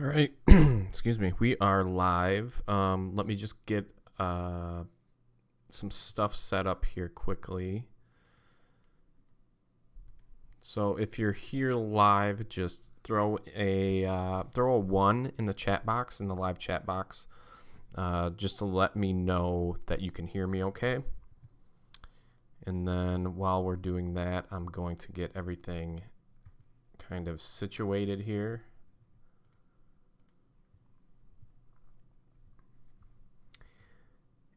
All right. Excuse me. We are live. Let me just get some stuff set up here quickly. So if you're here live, just throw a 1 in the chat box, in the live chat box, just to let me know that you can hear me okay. And then while we're doing that, I'm going to get everything kind of situated here.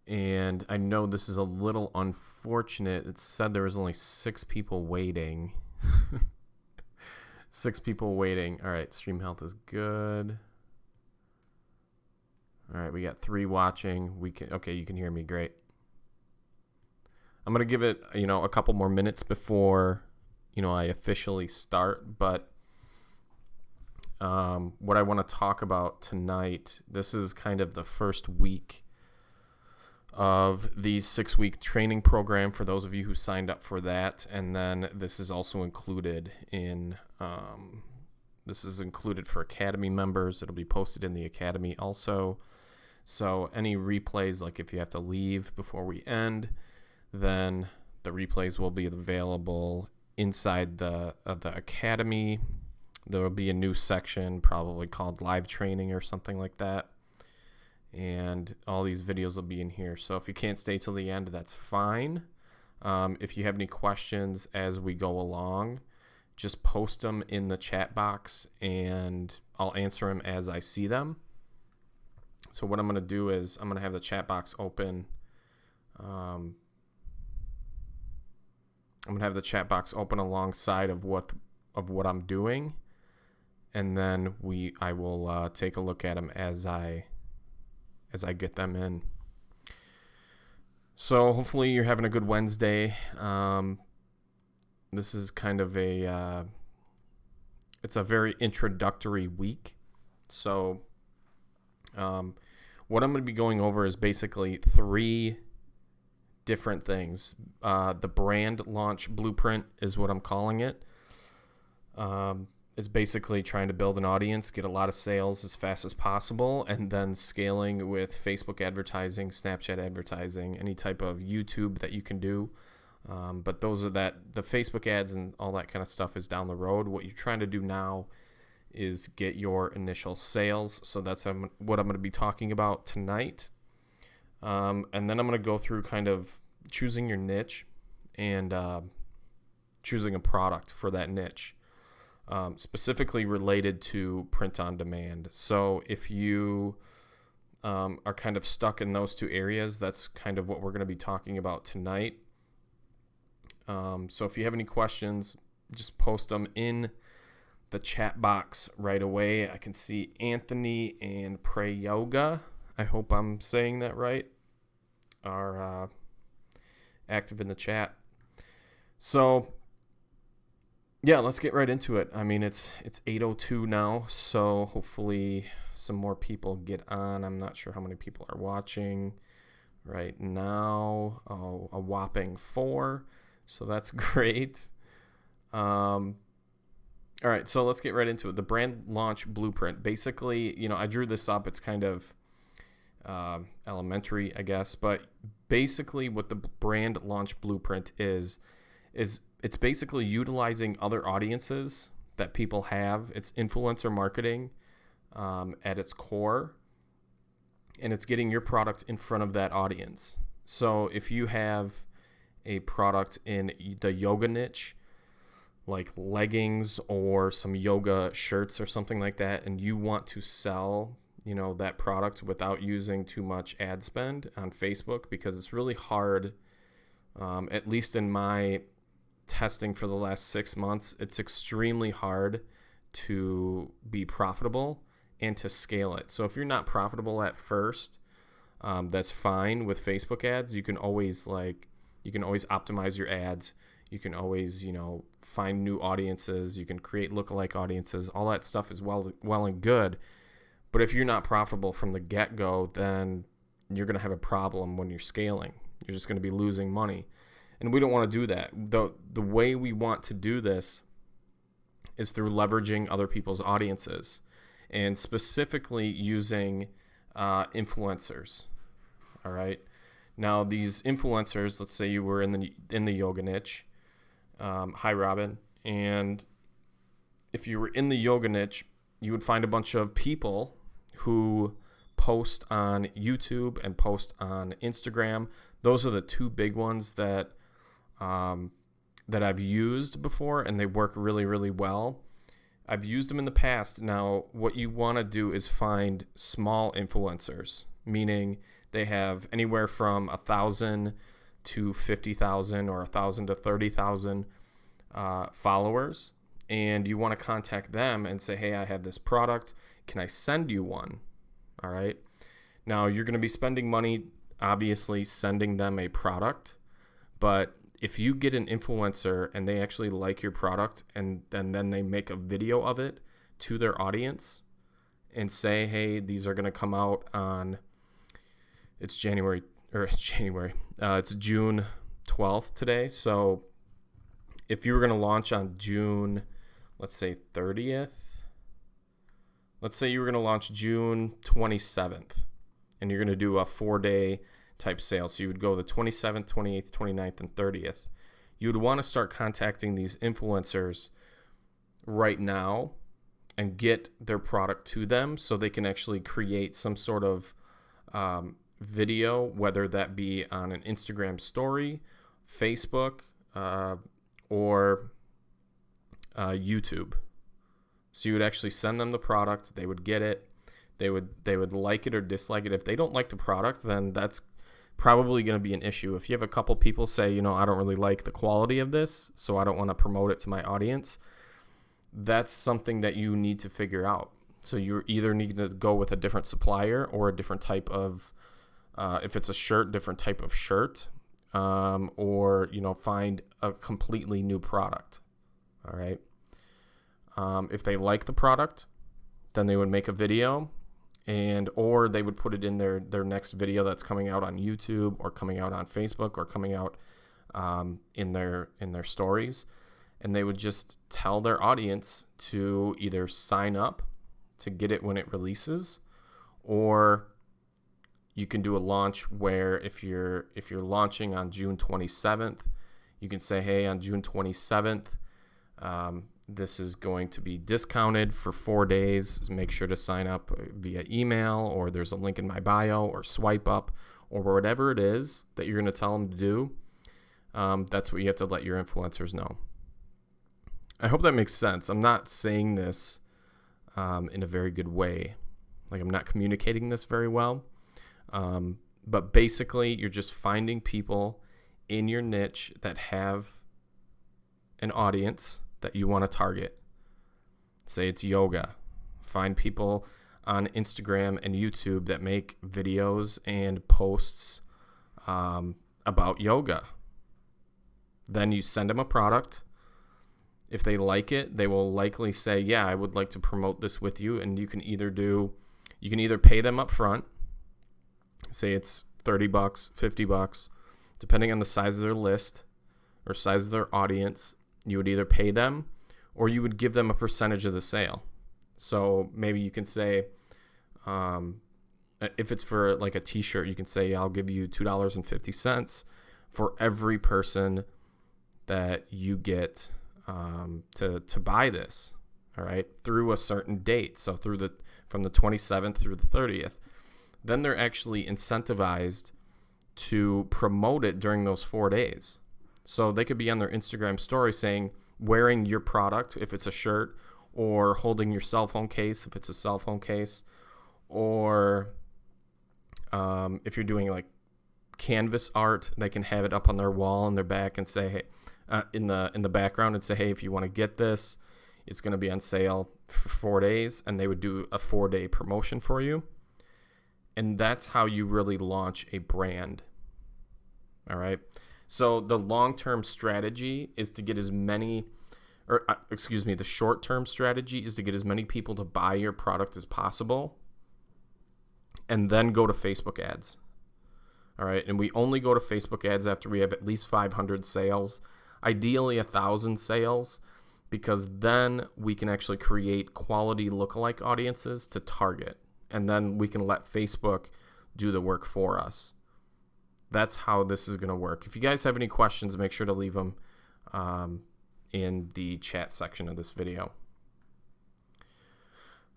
And I know this is a little unfortunate. It said there was only 6 people waiting. 6 people waiting. All right, stream health is good. All right, we got 3 watching. Okay, you can hear me. Great. I'm going to give it, a couple more minutes before, I officially start, but what I want to talk about tonight, this is kind of the first week of the 6-week training program for those of you who signed up for that, and then this is also included in for Academy members. It'll be posted in the Academy also. So any replays, like if you have to leave before we end, then the replays will be available inside the Academy. There will be a new section probably called live training or something like that. And all these videos will be in here. So if you can't stay till the end, that's fine. If you have any questions as we go along, just post them in the chat box and I'll answer them as I see them. So what I'm going to do is I'm going to have the chat box open. I'm going to have the chat box open alongside of what I'm doing. And then I will take a look at them as I get them in. So hopefully you're having a good Wednesday. This is kind of it's a very introductory week. So what I'm going to be going over is basically 3 different things. The brand launch blueprint is what I'm calling it. Is basically trying to build an audience, get a lot of sales as fast as possible, and then scaling with Facebook advertising, Snapchat advertising, any type of YouTube that you can do. But the Facebook ads and all that kind of stuff is down the road. What you're trying to do now is get your initial sales. So that's what I'm going to be talking about tonight. And then I'm going to go through kind of choosing your niche and choosing a product for that niche. Specifically related to print on demand. So if you are kind of stuck in those 2 areas, that's kind of what we're going to be talking about tonight. So if you have any questions, just post them in the chat box right away. I can see Anthony and Pray Yoga, I hope I'm saying that right, are active in the chat. So yeah, let's get right into it. I mean, it's 8:02 now, so hopefully some more people get on. I'm not sure how many people are watching right now. Oh, a whopping 4, so that's great. All right, so let's get right into it. The brand launch blueprint. Basically, I drew this up. It's kind of elementary, I guess, but basically what the brand launch blueprint is it's basically utilizing other audiences that people have. It's influencer marketing at its core, and it's getting your product in front of that audience. So if you have a product in the yoga niche, like leggings or some yoga shirts or something like that, and you want to sell, that product without using too much ad spend on Facebook, because it's really hard, at least in my testing for the last 6 months, it's extremely hard to be profitable and to scale it. So if you're not profitable at first, that's fine with Facebook ads. You can always optimize your ads. You can always, find new audiences. You can create lookalike audiences. All that stuff is well and good. But if you're not profitable from the get-go, then you're going to have a problem when you're scaling. You're just going to be losing money. And we don't want to do that. The way we want to do this is through leveraging other people's audiences. and specifically using influencers. All right. Now these influencers, let's say you were in the yoga niche. Hi, Robin. And if you were in the yoga niche, you would find a bunch of people who post on YouTube and post on Instagram. Those are the two big ones that I've used before, and they work really, really well. I've used them in the past. Now, what you want to do is find small influencers, meaning they have anywhere from 1,000 to 50,000 or 1,000 to 30,000 followers. And you want to contact them and say, hey, I have this product. Can I send you one? All right. Now, you're going to be spending money, obviously, sending them a product. But if you get an influencer and they actually like your product and then they make a video of it to their audience and say, hey, these are going to come out on, it's June 12th today. So if you were going to launch on June, let's say 30th, let's say you were going to launch June 27th and you're going to do a 4-day type sale. So you would go the 27th, 28th, 29th, and 30th. You would want to start contacting these influencers right now and get their product to them so they can actually create some sort of video, whether that be on an Instagram story, Facebook, or YouTube. So you would actually send them the product. They would get it. They would like it or dislike it. If they don't like the product, then that's probably going to be an issue. If you have a couple people say, I don't really like the quality of this, so I don't want to promote it to my audience, that's something that you need to figure out. So you either need to go with a different supplier or a different type of, if it's a shirt, different type of shirt, or, find a completely new product. All right. If they like the product, then they would make a video or they would put it in their next video that's coming out on YouTube or coming out on Facebook or coming out in their stories. And they would just tell their audience to either sign up to get it when it releases, or you can do a launch where if you're launching on June 27th, you can say, hey, on June 27th, this is going to be discounted for 4 days. Make sure to sign up via email, or there's a link in my bio, or swipe up, or whatever it is that you're going to tell them to do. That's what you have to let your influencers know. I hope that makes sense. I'm not saying this in a very good way. Like, I'm not communicating this very well. But basically, you're just finding people in your niche that have an audience that you want to target. Say it's yoga. Find people on Instagram and YouTube that make videos and posts about yoga. Then you send them a product. If they like it, they will likely say, yeah, I would like to promote this with you. And you can either pay them up front. Say it's $30, $50, depending on the size of their list or size of their audience. You would either pay them or you would give them a percentage of the sale. So maybe you can say, if it's for like a t-shirt, you can say, I'll give you $2.50 for every person that you get to buy this, all right, through a certain date. So from the 27th through the 30th. Then they're actually incentivized to promote it during those 4 days. So they could be on their Instagram story saying, wearing your product, if it's a shirt, or holding your cell phone case, if it's a cell phone case, or if you're doing like canvas art, they can have it up on their wall in their back and say, hey, in the background, and say, hey, if you want to get this, it's going to be on sale for 4 days, and they would do a 4-day promotion for you. And that's how you really launch a brand. All right. So the long-term strategy is to get the short-term strategy is to get as many people to buy your product as possible, and then go to Facebook ads. All right. And we only go to Facebook ads after we have at least 500 sales, ideally 1,000 sales. because then we can actually create quality lookalike audiences to target, and then we can let Facebook do the work for us. That's how this is going to work. If you guys have any questions, make sure to leave them in the chat section of this video.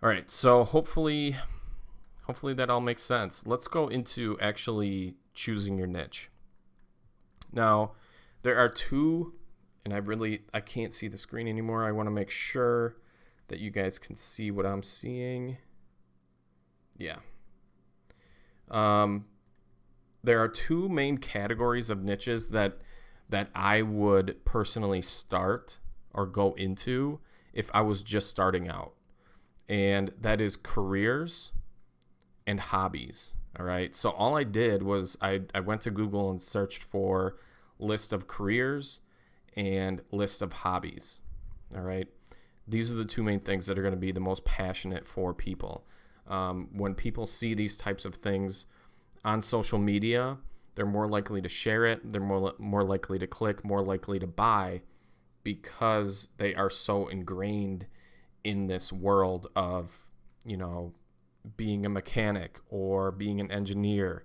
All right, so hopefully that all makes sense. Let's go into actually choosing your niche. Now, there are two, and I can't see the screen anymore. I want to make sure that you guys can see what I'm seeing. Yeah. There are two main categories of niches that I would personally start or go into if I was just starting out. And that is careers and hobbies. All right. So all I did was I went to Google and searched for list of careers and list of hobbies. All right. These are the two main things that are going to be the most passionate for people. When people see these types of things on social media, they're more likely to share it. They're more likely to click, more likely to buy, because they are so ingrained in this world of, being a mechanic or being an engineer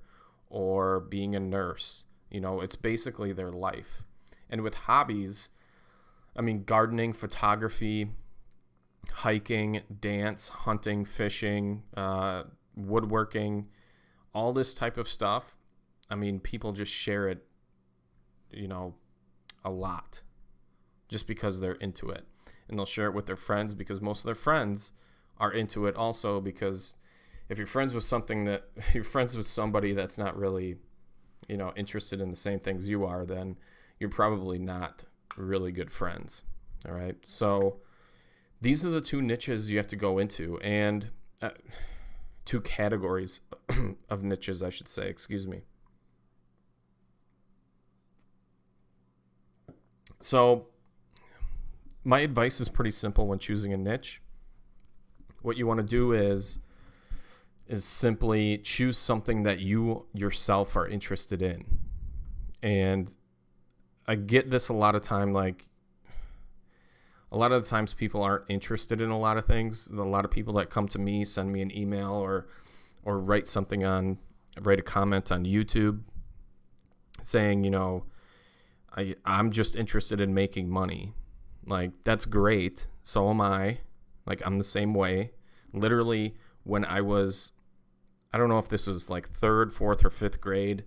or being a nurse. It's basically their life. And with hobbies, gardening, photography, hiking, dance, hunting, fishing, woodworking, all this type of stuff. People just share it, a lot just because they're into it. And they'll share it with their friends because most of their friends are into it also, because if you're friends with somebody that's not really, interested in the same things you are, then you're probably not really good friends. All right. So these are the two niches you have to go into, and two categories of niches, I should say, excuse me. So my advice is pretty simple when choosing a niche. What you want to do is simply choose something that you yourself are interested in. And I get this a lot of time, a lot of the times people aren't interested in a lot of things. A lot of people that come to me send me an email or write a comment on YouTube saying, I'm just interested in making money. That's great. So am I. I'm the same way. Literally, when I don't know if this was 3rd, 4th, or 5th grade,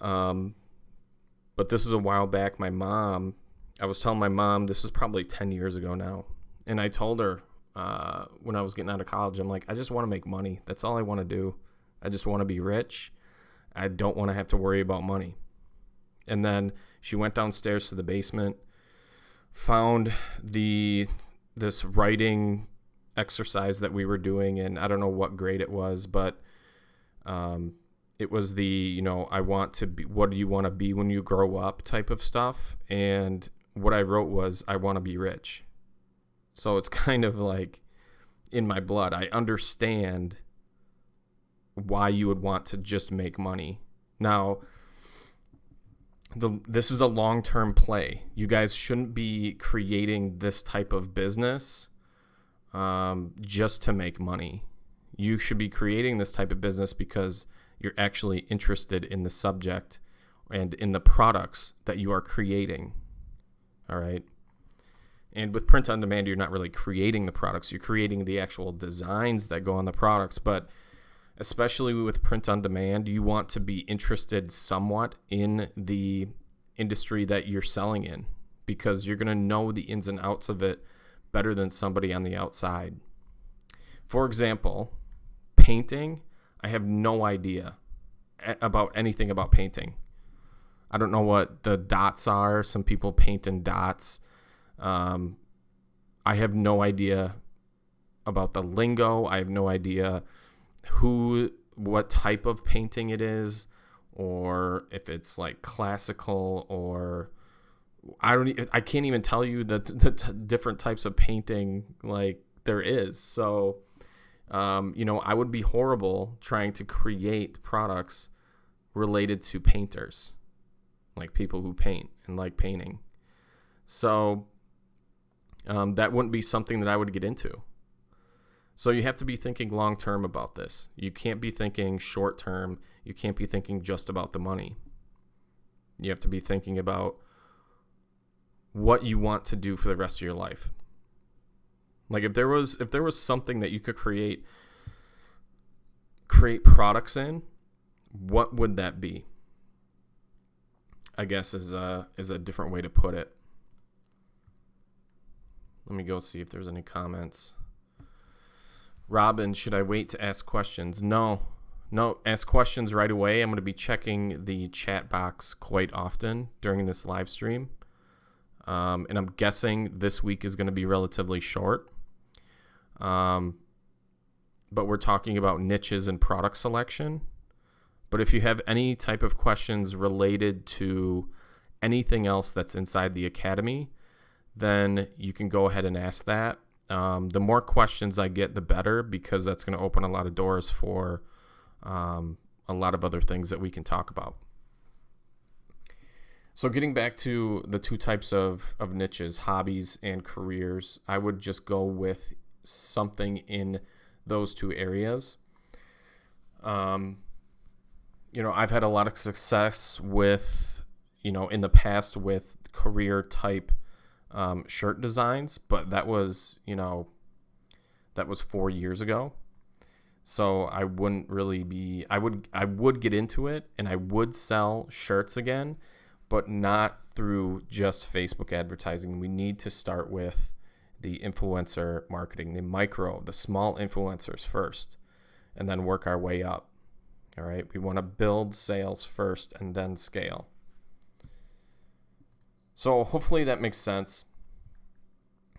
but this is a while back. I was telling my mom, this is probably 10 years ago now, and I told her when I was getting out of college, I'm like, I just want to make money. That's all I want to do. I just want to be rich. I don't want to have to worry about money. And then she went downstairs to the basement, found this writing exercise that we were doing, and I don't know what grade it was, but it was the, I want to be, what do you want to be when you grow up type of stuff. And what I wrote was, I want to be rich. So it's kind of in my blood. I understand why you would want to just make money. Now, this is a long-term play. You guys shouldn't be creating this type of business just to make money. You should be creating this type of business because you're actually interested in the subject and in the products that you are creating. All right. And with print on demand, you're not really creating the products. You're creating the actual designs that go on the products. But especially with print on demand, you want to be interested somewhat in the industry that you're selling in, because you're going to know the ins and outs of it better than somebody on the outside. For example, painting, I have no idea about anything about painting. I don't know what the dots are. Some people paint in dots. I have no idea about the lingo. I have no idea what type of painting it is, or if it's classical, or I can't even tell you the different types of painting there is. So, I would be horrible trying to create products related to painters, people who paint and like painting. So that wouldn't be something that I would get into. So you have to be thinking long term about this. You can't be thinking short term. You can't be thinking just about the money. You have to be thinking about what you want to do for the rest of your life. Like if there was something that you could create products in, what would that be? I guess is a different way to put it. Let me go see if there's any comments. Robin, should I wait to ask questions? No, ask questions right away. I'm going to be checking the chat box quite often during this live stream. And I'm guessing this week is going to be relatively short. But we're talking about niches and product selection. But if you have any type of questions related to anything else that's inside the academy, then you can go ahead and ask that. The more questions I get, the better, because that's going to open a lot of doors for a lot of other things that we can talk about. So getting back to the two types of niches, hobbies and careers, I would just go with something in those two areas. I've had a lot of success with, in the past with career type shirt designs, but that was 4 years ago. So I wouldn't really be, I would get into it and I would sell shirts again, but not through just Facebook advertising. We need to start with the influencer marketing, the small influencers first, and then work our way up. All right. We want to build sales first and then scale. So hopefully that makes sense.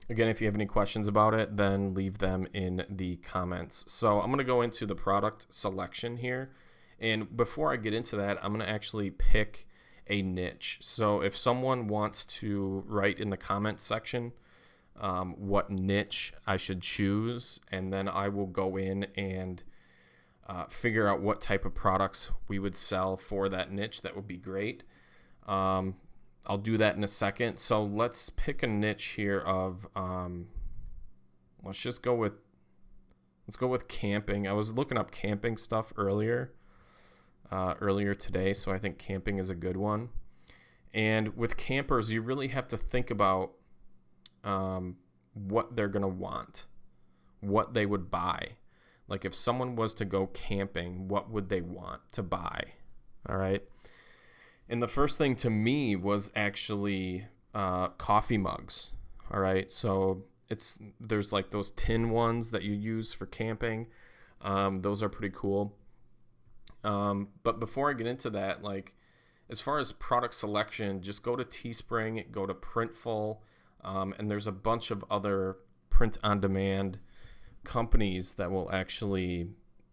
Again, if you have any questions about it, then leave them in the comments. So I'm going to go into the product selection here. And before I get into that, I'm going to actually pick a niche. So if someone wants to write in the comments section what niche I should choose, and then I will go in and figure out what type of products we would sell for that niche, that would be great. I'll do that in a second. So let's pick a niche here of, let's go with camping. I was looking up camping stuff earlier today, so I think camping is a good one. And with campers, you really have to think about what they're going to want, what they would buy. Like if someone was to go camping, what would they want to buy? All right. And the first thing to me was actually coffee mugs. All right. So there's like those tin ones that you use for camping. Those are pretty cool. But before I get into that, like as far as product selection, just go to Teespring, go to Printful, and there's a bunch of other print-on-demand companies that will actually,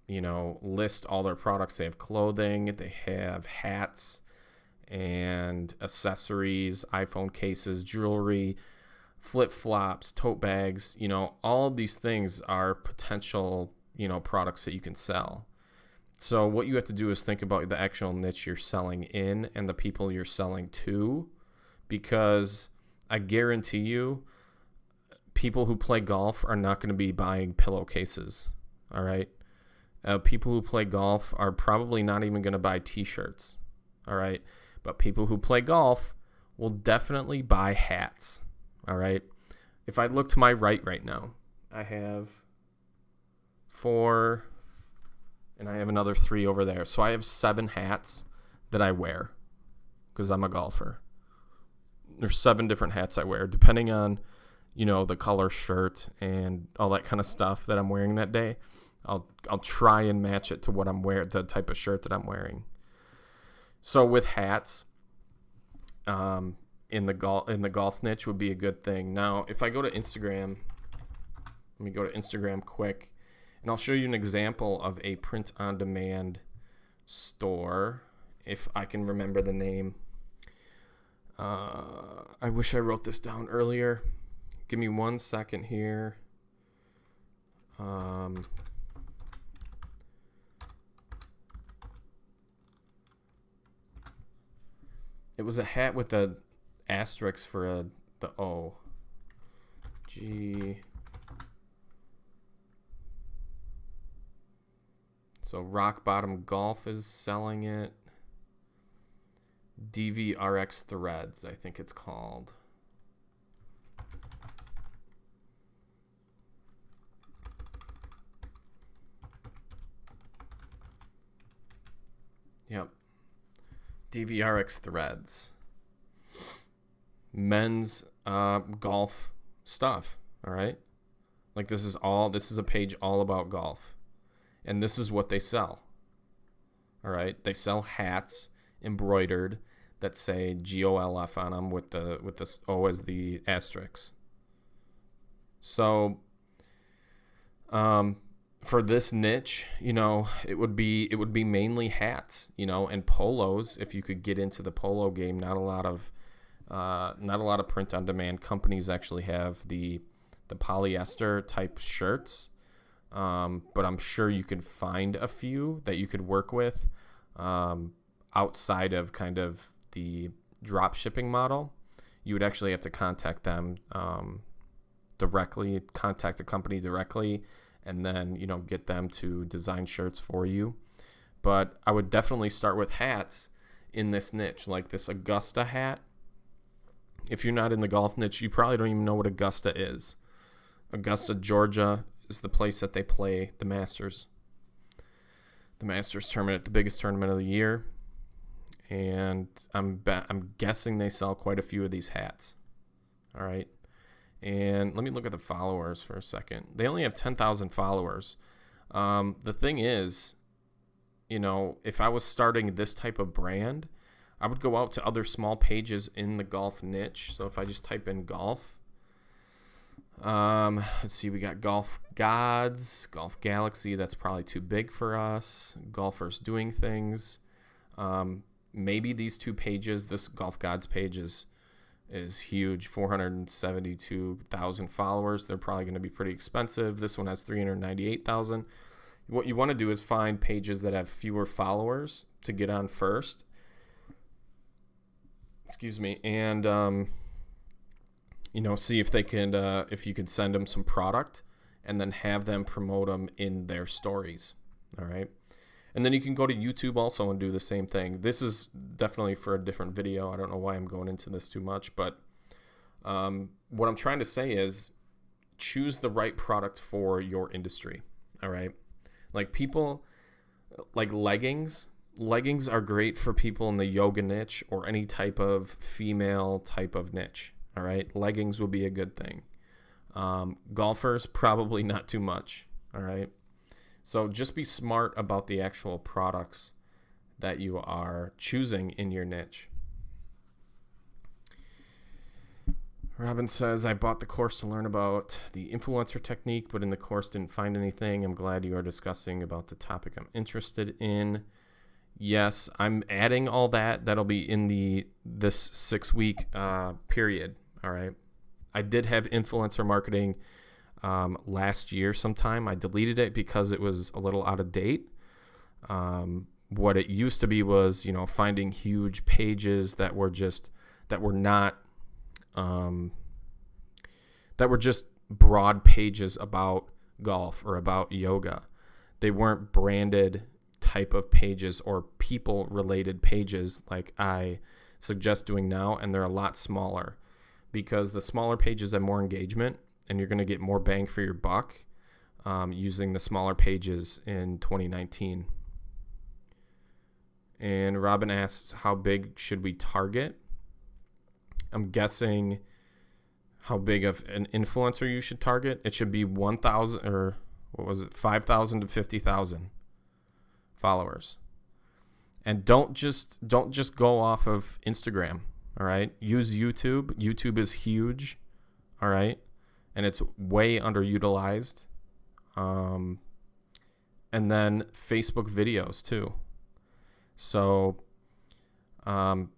list all their products. They have clothing, they have hats and accessories, iPhone cases, jewelry, flip-flops, tote bags. All of these things are potential, products that you can sell. So what you have to do is think about the actual niche you're selling in and the people you're selling to, because I guarantee you people who play golf are not going to be buying pillowcases. All right. People who play golf are probably not even going to buy t-shirts. All right. But people who play golf will definitely buy hats. All right. If I look to my right now, I have 4 and I have another 3 over there. So I have 7 hats that I wear because I'm a golfer. There's 7 different hats I wear depending on, the color shirt and all that kind of stuff that I'm wearing that day. I'll try and match it to what I'm wearing, the type of shirt that I'm wearing. So with hats, in the golf niche would be a good thing. Now, if I go to Instagram, let me go to Instagram quick, and I'll show you an example of a print-on-demand store, if I can remember the name. I wish I wrote this down earlier. Give me 1 second here. It was a hat with the asterisk for the O. So Rock Bottom Golf is selling it. DVRX Threads, I think it's called. Yep. DVRX Threads. Men's golf stuff, all right? Like this is a page all about golf. And this is what they sell. All right? They sell hats embroidered that say GOLF on them with the O as the asterisk. So for this niche, you know, it would be mainly hats, you know, and polos. If you could get into the polo game, not a lot of print on demand companies actually have the polyester type shirts, but I'm sure you can find a few that you could work with outside of kind of the drop shipping model. You would actually have to contact them directly, contact the company directly, and then, you know, get them to design shirts for you. But I would definitely start with hats in this niche, like this Augusta hat. If you're not in the golf niche, you probably don't even know what Augusta is. Augusta, Georgia is the place that they play the Masters. The Masters tournament, the biggest tournament of the year. And I'm guessing they sell quite a few of these hats. All right. And let me look at the followers for a second. They only have 10,000 followers. The thing is, you know, if I was starting this type of brand, I would go out to other small pages in the golf niche. So if I just type in golf, let's see, we got Golf Gods, Golf Galaxy. That's probably too big for us. Golfers Doing Things. Maybe these two pages, this Golf Gods page is huge, 472,000 followers. They're probably going to be pretty expensive. This one has 398,000. What you want to do is find pages that have fewer followers to get on first. Excuse me. And, you know, see if they can, if you could send them some product and then have them promote them in their stories. All right. And then you can go to YouTube also and do the same thing. This is definitely for a different video. I don't know why I'm going into this too much, but what I'm trying to say is choose the right product for your industry. All right. Like people like leggings. Leggings are great for people in the yoga niche or any type of female type of niche. All right. Leggings would be a good thing. Golfers, probably not too much. All right. So just be smart about the actual products that you are choosing in your niche. Robin says, I bought the course to learn about the influencer technique, but in the course didn't find anything. I'm glad you are discussing about the topic I'm interested in. Yes, I'm adding all that. That'll be in this 6-week period. All right. I did have influencer marketing last year sometime. I deleted it because it was a little out of date. What it used to be was, you know, finding huge pages that were just broad pages about golf or about yoga. They weren't branded type of pages or people related pages like I suggest doing now, and they're a lot smaller because the smaller pages have more engagement and you're going to get more bang for your buck using the smaller pages in 2019. And Robin asks, how big should we target? I'm guessing how big of an influencer you should target. It should be 1,000 or 5,000 to 50,000 followers. And don't just go off of Instagram. All right. Use YouTube. YouTube is huge. All right. And it's way underutilized. And then Facebook videos too. So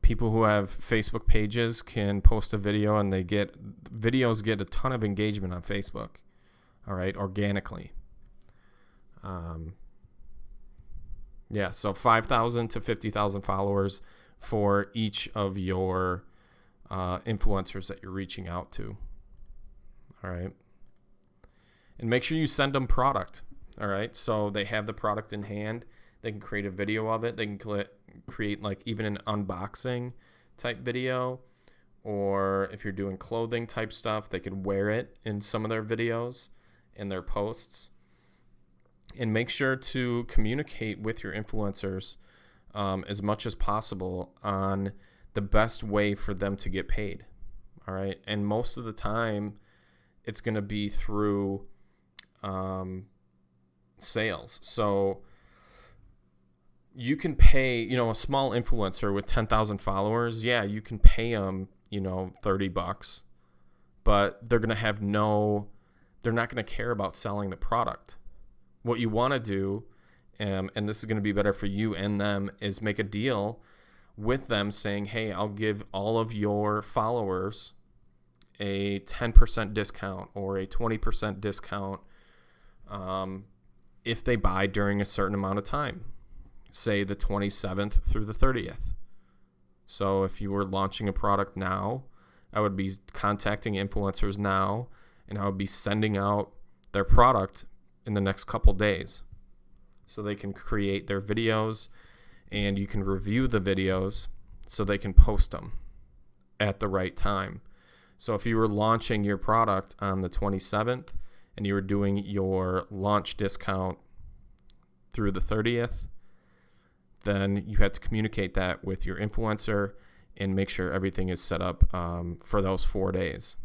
people who have Facebook pages can post a video and videos get a ton of engagement on Facebook. All right. Organically. So 5,000 to 50,000 followers for each of your influencers that you're reaching out to. All right. And make sure you send them product. All right. So they have the product in hand. They can create a video of it. They can create like even an unboxing type video. Or if you're doing clothing type stuff, they could wear it in some of their videos and their posts. And make sure to communicate with your influencers as much as possible on the best way for them to get paid. All right. And most of the time, it's going to be through sales. So you can pay, a small influencer with 10,000 followers. Yeah, you can pay them, $30, but they're going to have they're not going to care about selling the product. What you want to do, and this is going to be better for you and them, is make a deal with them saying, hey, I'll give all of your followers a 10% discount or a 20% discount if they buy during a certain amount of time, say the 27th through the 30th. So if you were launching a product now, I would be contacting influencers now, and I would be sending out their product in the next couple days so they can create their videos, and you can review the videos so they can post them at the right time. So if you were launching your product on the 27th and you were doing your launch discount through the 30th, then you have to communicate that with your influencer and make sure everything is set up for those 4 days.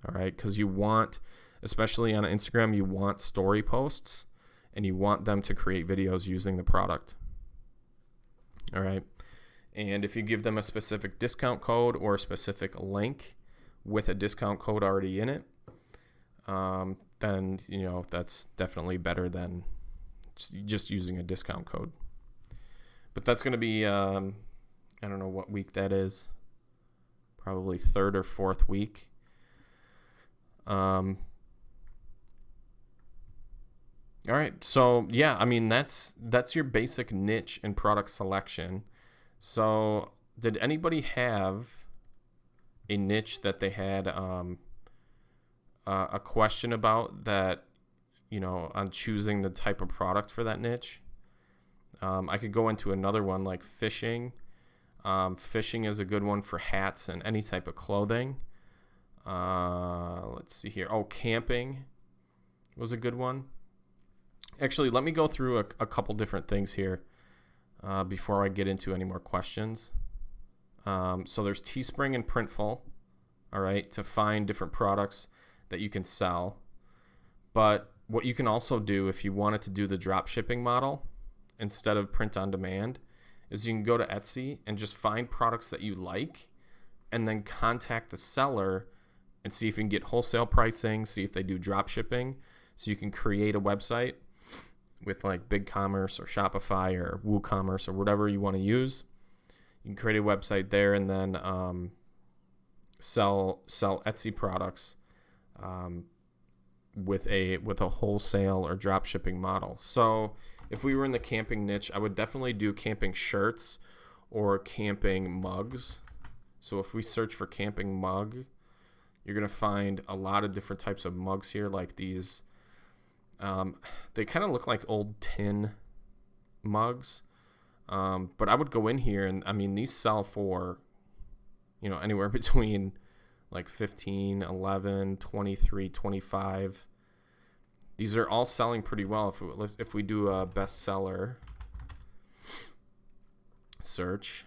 All right, because you want, especially on Instagram, you want story posts and you want them to create videos using the product. All right, and if you give them a specific discount code or a specific link with a discount code already in it, then that's definitely better than just using a discount code. But that's going to be, I don't know what week that is, probably third or fourth week. All right, so yeah, I mean that's your basic niche and product selection. So did anybody have a niche that they had a question about that, on choosing the type of product for that niche? I could go into another one like fishing. Fishing is a good one for hats and any type of clothing. Let's see here. Oh, camping was a good one. Actually, let me go through a couple different things here before I get into any more questions. So there's Teespring and Printful, all right, to find different products that you can sell. But what you can also do if you wanted to do the drop shipping model instead of print on demand is you can go to Etsy and just find products that you like and then contact the seller and see if you can get wholesale pricing, see if they do drop shipping. So you can create a website with like BigCommerce or Shopify or WooCommerce or whatever you want to use. You can create a website there and then sell Etsy products with a wholesale or drop shipping model. So if we were in the camping niche, I would definitely do camping shirts or camping mugs. So if we search for camping mug, you're going to find a lot of different types of mugs here, like these. They kind of look like old tin mugs. But I would go in here and, I mean, these sell for, anywhere between like 15, 11, 23, 25. These are all selling pretty well. If we do a bestseller search,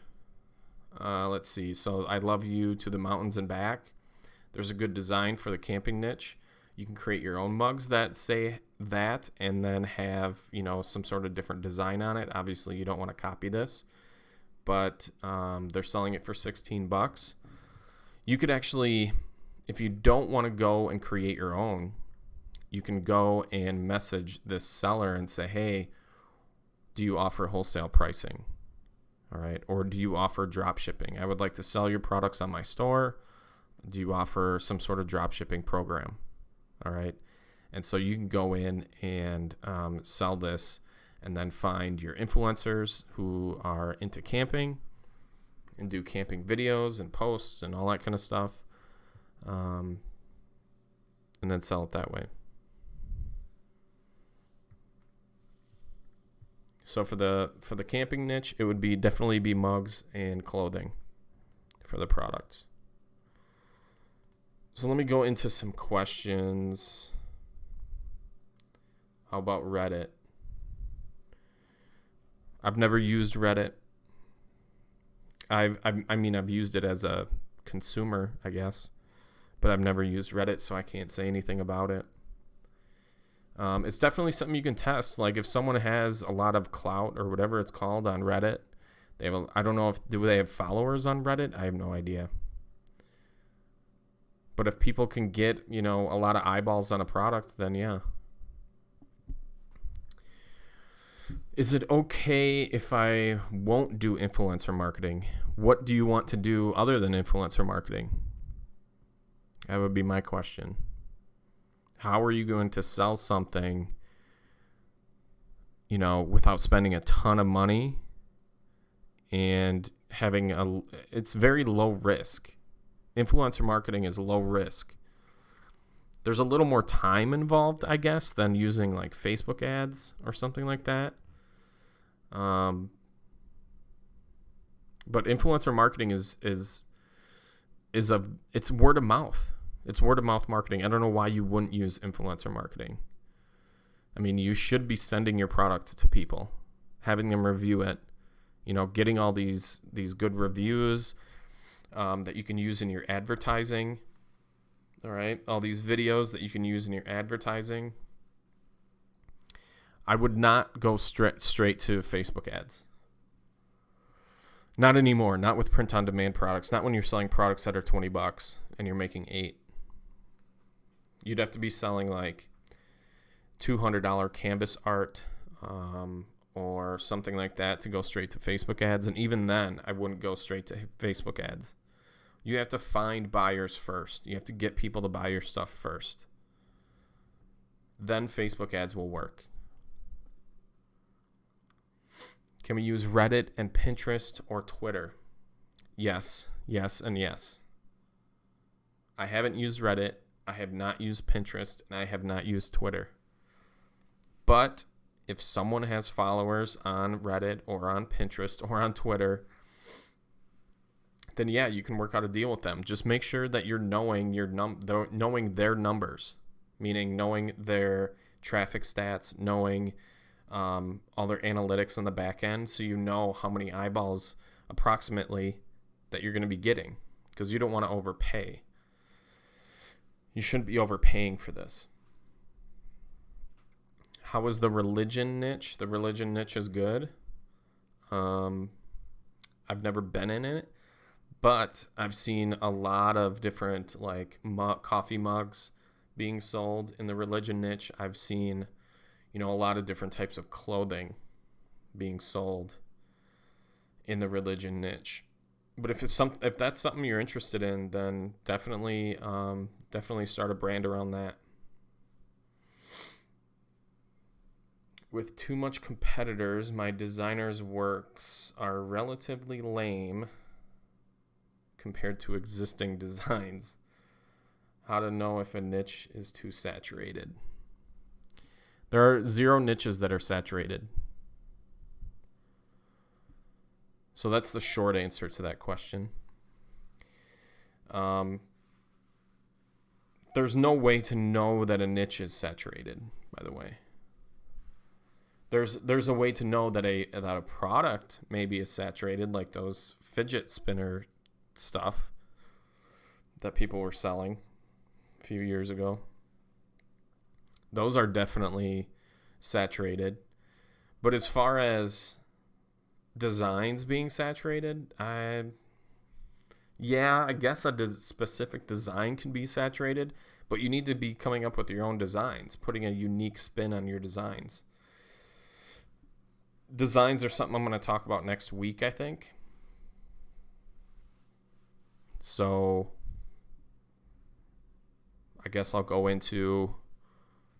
let's see. So I Love You to the Mountains and Back. There's a good design for the camping niche. You can create your own mugs that say that and then have, some sort of different design on it. Obviously, you don't want to copy this, but they're selling it for $16. You could actually, if you don't want to go and create your own, you can go and message this seller and say, hey, do you offer wholesale pricing? All right. Or do you offer drop shipping? I would like to sell your products on my store. Do you offer some sort of drop shipping program? All right. And so you can go in and sell this and then find your influencers who are into camping and do camping videos and posts and all that kind of stuff. and then sell it that way. So for the camping niche, it would definitely be mugs and clothing for the products. So let me go into some questions. How about Reddit? I've never used Reddit. I've used it as a consumer, I guess, but I've never used Reddit, so I can't say anything about it. It's definitely something you can test. Like if someone has a lot of clout or whatever it's called on Reddit, I don't know do they have followers on Reddit? I have no idea. But if people can get, a lot of eyeballs on a product, then yeah. Is it okay if I won't do influencer marketing? What do you want to do other than influencer marketing? That would be my question. How are you going to sell something, without spending a ton of money and it's very low risk. Influencer marketing is low risk. There's a little more time involved, I guess, than using like Facebook ads or something like that. But influencer marketing it's word of mouth. It's word of mouth marketing. I don't know why you wouldn't use influencer marketing. I mean, you should be sending your product to people, having them review it, getting all these good reviews that you can use in your advertising. All right, all these videos that you can use in your advertising. I would not go straight to Facebook ads. Not anymore. Not with print-on-demand products. Not when you're selling products that are $20 and you're making $8. You'd have to be selling like $200 canvas art or something like that to go straight to Facebook ads. And even then, I wouldn't go straight to Facebook ads. You have to find buyers first. You have to get people to buy your stuff first. Then Facebook ads will work. Can we use Reddit and Pinterest or Twitter? Yes, and yes. I haven't used Reddit. I have not used Pinterest, and I have not used Twitter. But if someone has followers on Reddit or on Pinterest or on Twitter, then yeah, you can work out a deal with them. Just make sure that you're knowing knowing their numbers, meaning knowing their traffic stats, knowing all their analytics on the back end, so you know how many eyeballs approximately that you're going to be getting, because you don't want to overpay. You shouldn't be overpaying for this. How is the religion niche? The religion niche is good. I've never been in it, but I've seen a lot of different coffee mugs being sold in the religion niche. I've seen, a lot of different types of clothing being sold in the religion niche. But if that's something you're interested in, then definitely start a brand around that. With too much competitors, my designer's works are relatively lame compared to existing designs. How to know if a niche is too saturated? There are 0 niches that are saturated. So that's the short answer to that question. There's no way to know that a niche is saturated, by the way. There's a way to know that a product maybe is saturated, like those fidget spinner stuff that people were selling a few years ago. Those are definitely saturated. But as far as designs being saturated, I guess a specific design can be saturated, but you need to be coming up with your own designs, putting a unique spin on your designs. Designs are something I'm going to talk about next week, I think. So I guess I'll go into,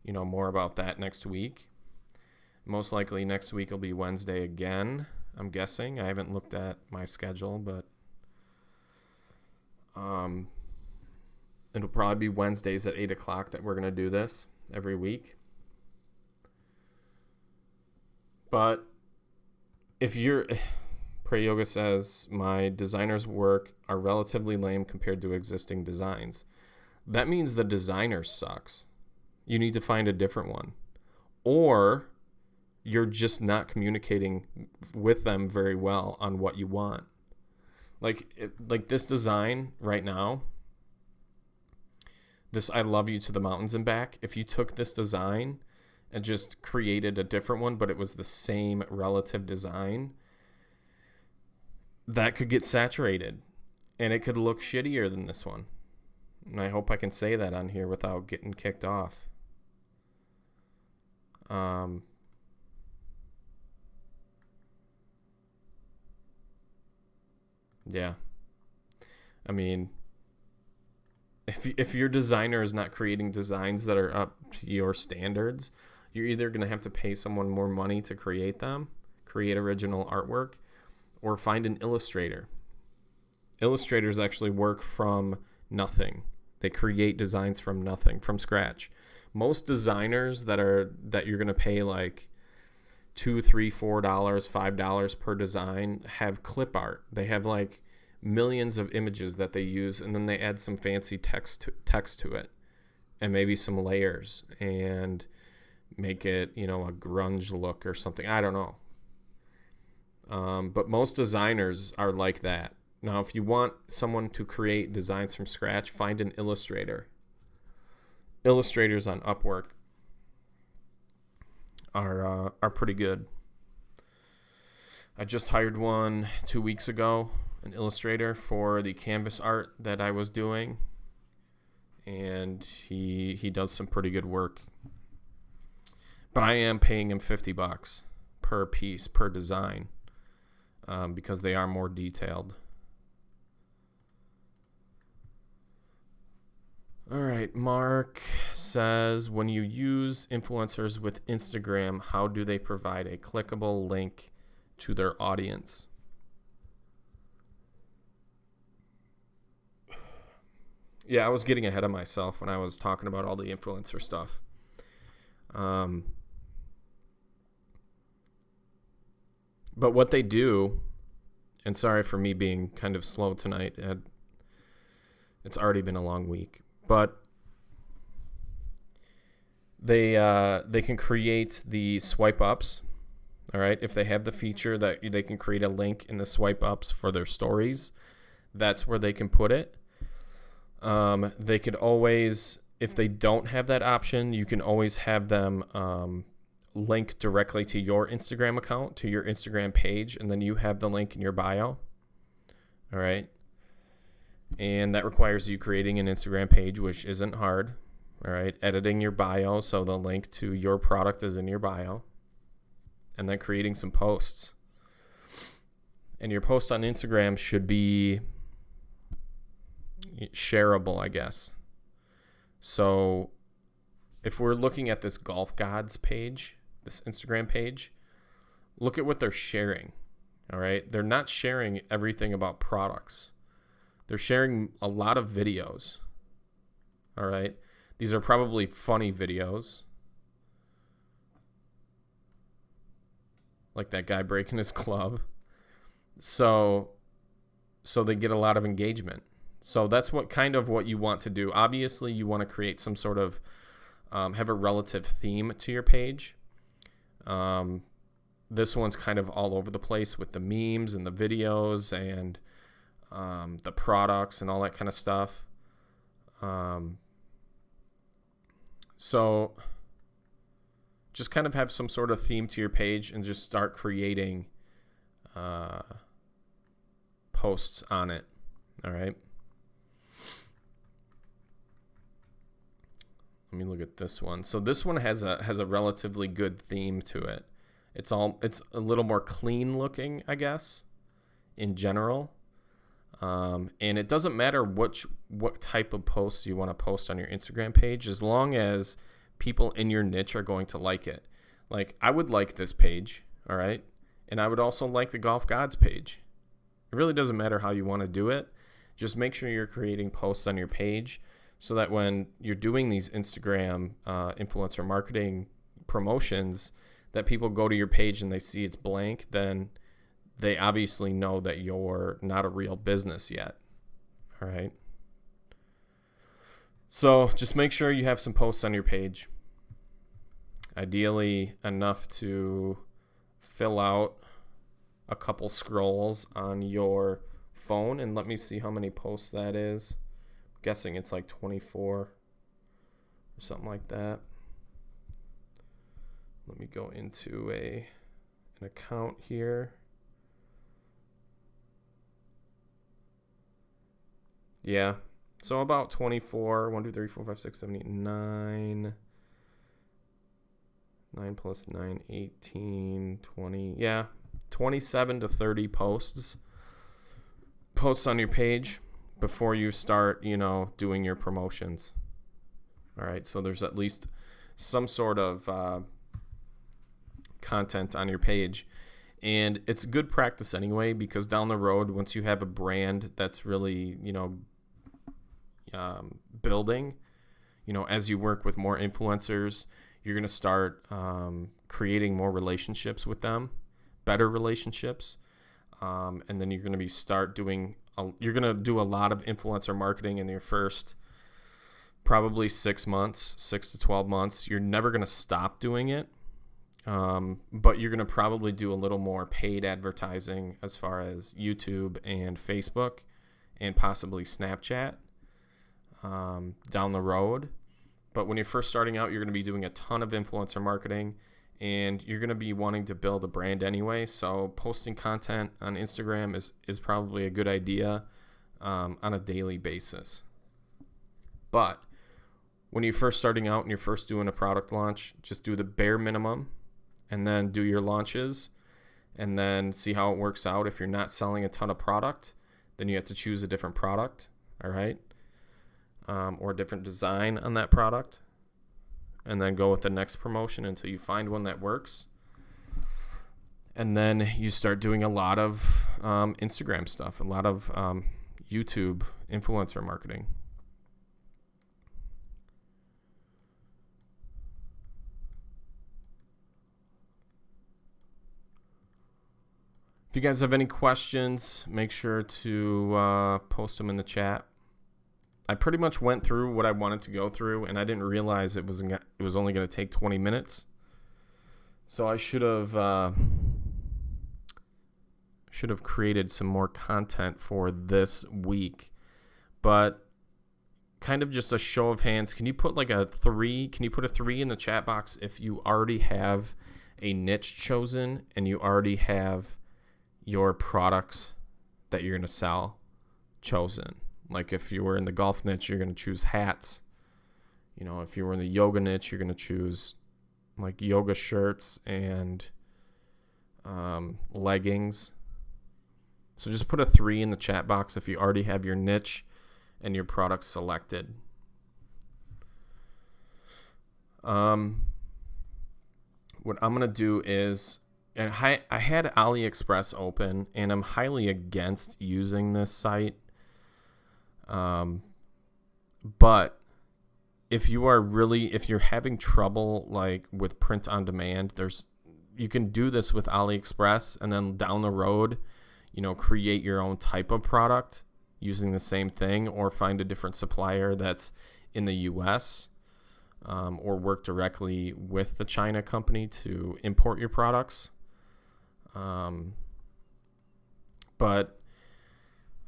more about that next week. Most likely next week will be Wednesday again, I'm guessing. I haven't looked at my schedule, but It'll probably be Wednesdays at 8 o'clock that we're going to do this every week. But if you're... Pray Yoga says, my designer's work are relatively lame compared to existing designs. That means the designer sucks. You need to find a different one. Or you're just not communicating with them very well on what you want. Like this design right now, this I Love You to the Mountains and Back, if you took this design and just created a different one, but it was the same relative design, that could get saturated and it could look shittier than this one. And I hope I can say that on here without getting kicked off. Yeah. I mean, if your designer is not creating designs that are up to your standards, you're either going to have to pay someone more money to create them, create original artwork, or find an illustrator. Illustrators actually work from nothing. They create designs from nothing, from scratch. Most designers that you're going to pay like $2, $3, $4, $5 per design have clip art. They have like millions of images that they use, and then they add some fancy text to it, and maybe some layers, and make it, a grunge look or something. I don't know. But most designers are like that. Now, if you want someone to create designs from scratch, find an illustrator. Illustrators on Upwork are pretty good. I just hired one 2 weeks ago, an illustrator for the canvas art that I was doing, and he does some pretty good work. But I am paying him $50 per piece, per design, because they are more detailed. All right, Mark says, when you use influencers with Instagram, how do they provide a clickable link to their audience? Yeah, I was getting ahead of myself when I was talking about all the influencer stuff. But what they do, and sorry for me being kind of slow tonight, it's already been a long week, but they can create the swipe ups. All right, if they have the feature that they can create a link in the swipe ups for their stories, that's where they can put it. They could always, if they don't have that option, you can always have them link directly to your Instagram account, to your Instagram page, and then you have the link in your bio. All right. And that requires you creating an Instagram page, which isn't hard. All right. Editing your bio so the link to your product is in your bio. And then creating some posts. And your post on Instagram should be shareable, I guess. So if we're looking at this Golf Gods page, this Instagram page, look at what they're sharing. All right. They're not sharing everything about products. They're sharing a lot of videos. All right. These are probably funny videos. Like that guy breaking his club. So they get a lot of engagement. So that's what you want to do. Obviously, you want to create some sort of, have a relative theme to your page. This one's kind of all over the place with the memes and the videos and the products and all that kind of stuff. So just kind of have some sort of theme to your page and just start creating posts on it. All right. Let me look at this one. So this one has a relatively good theme to it. It's a little more clean looking, I guess, in general. And it doesn't matter what type of post you want to post on your Instagram page, as long as people in your niche are going to like it. Like, I would like this page, all right? And I would also like the Golf Gods page. It really doesn't matter how you want to do it. Just make sure you're creating posts on your page so that when you're doing these Instagram influencer marketing promotions, that people go to your page and they see it's blank, then they obviously know that you're not a real business yet. All right. So just make sure you have some posts on your page. Ideally enough to fill out a couple scrolls on your phone. And let me see how many posts that is. I'm guessing it's like 24 or something like that. Let me go into an account here. Yeah. So about 24, 1, 2, 3, 4, 5, 6, 7, 8, 9. 9 plus 9, 18, 20. Yeah, 27 to 30 posts on your page before you start, doing your promotions. All right, so there's at least some sort of content on your page. And it's good practice anyway, because down the road, once you have a brand that's really, building, as you work with more influencers, you're going to start creating more relationships with them, better relationships. And then you're going to you're going to do a lot of influencer marketing in your first probably 6 months, 6 to 12 months. You're never going to stop doing it. But you're going to probably do a little more paid advertising as far as YouTube and Facebook and possibly Snapchat down the road. But when you're first starting out, you're going to be doing a ton of influencer marketing, and you're going to be wanting to build a brand anyway. So posting content on Instagram is probably a good idea on a daily basis. But when you're first starting out and you're first doing a product launch, just do the bare minimum and then do your launches and then see how it works out. If you're not selling a ton of product, then you have to choose a different product, all right? Or a different design on that product, and then go with the next promotion until you find one that works. And then you start doing a lot of Instagram stuff, a lot of YouTube influencer marketing. If you guys have any questions, make sure to post them in the chat. I pretty much went through what I wanted to go through, and I didn't realize it was only going to take 20 minutes. So I should have created some more content for this week. But kind of just a show of hands, can you put like a 3? Can you put a 3 in the chat box if you already have a niche chosen and you already have your products that you're going to sell chosen? Like if you were in the golf niche, you're going to choose hats. If you were in the yoga niche, you're going to choose like yoga shirts and leggings. So just put a 3 in the chat box if you already have your niche and your products selected. What I'm going to do is, and I had AliExpress open, and I'm highly against using this site. But if you're having trouble like with print on demand, you can do this with AliExpress, and then down the road, create your own type of product using the same thing, or find a different supplier that's in the US, or work directly with the China company to import your products. But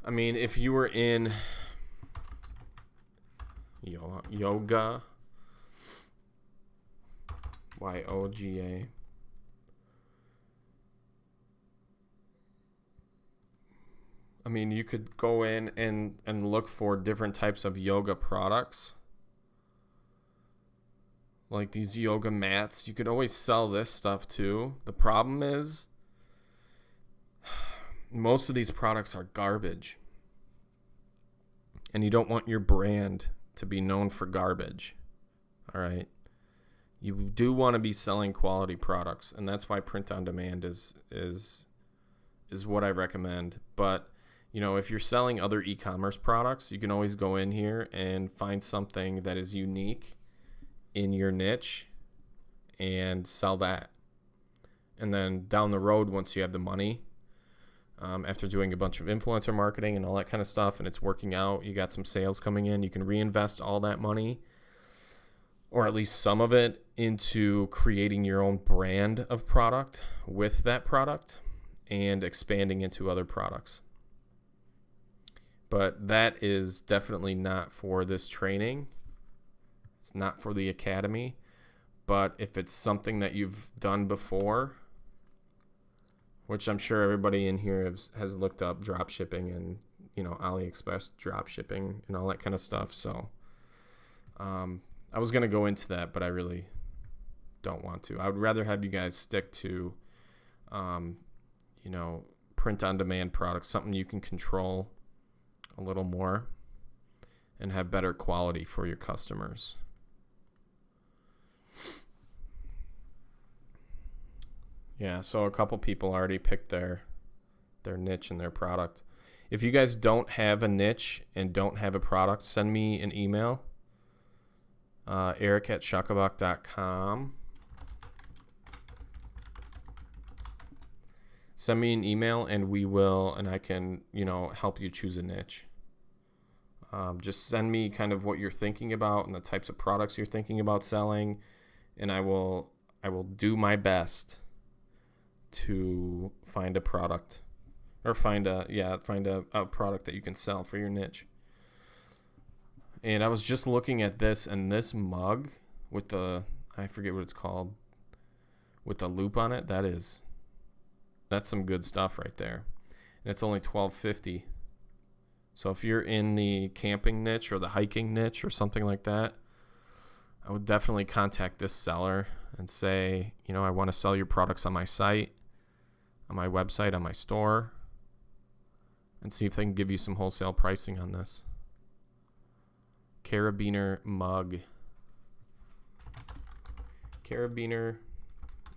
I mean, if you were in yoga, YOGA, I mean, you could go in and look for different types of yoga products, like these yoga mats. You could always sell this stuff too. The problem is most of these products are garbage, and you don't want your brand to be known for garbage. All right. You do want to be selling quality products, and that's why print on demand is what I recommend. But if you're selling other e-commerce products, you can always go in here and find something that is unique in your niche and sell that. And then down the road, once you have the money, after doing a bunch of influencer marketing and all that kind of stuff, and it's working out, you got some sales coming in, you can reinvest all that money, or at least some of it, into creating your own brand of product with that product and expanding into other products. But that is definitely not for this training. It's not for the academy. But if it's something that you've done before, which I'm sure everybody in here has looked up drop shipping and, AliExpress drop shipping and all that kind of stuff. So I was going to go into that, but I really don't want to. I would rather have you guys stick to, print on demand products, something you can control a little more and have better quality for your customers. Yeah, so a couple people already picked their niche and their product. If you guys don't have a niche and don't have a product, send me an email, eric@shuckabuck.com. Send me an email and I can, help you choose a niche. Just send me kind of what you're thinking about and the types of products you're thinking about selling, and I will do my best to find a product or find a product that you can sell for your niche. And I was just looking at this, and this mug with I forget what it's called, with the loop on it, that's some good stuff right there. And it's only $12.50. So if you're in the camping niche or the hiking niche or something like that, I would definitely contact this seller and say, I want to sell your products on my site, on my website, on my store, and see if they can give you some wholesale pricing on this. Carabiner mug. Carabiner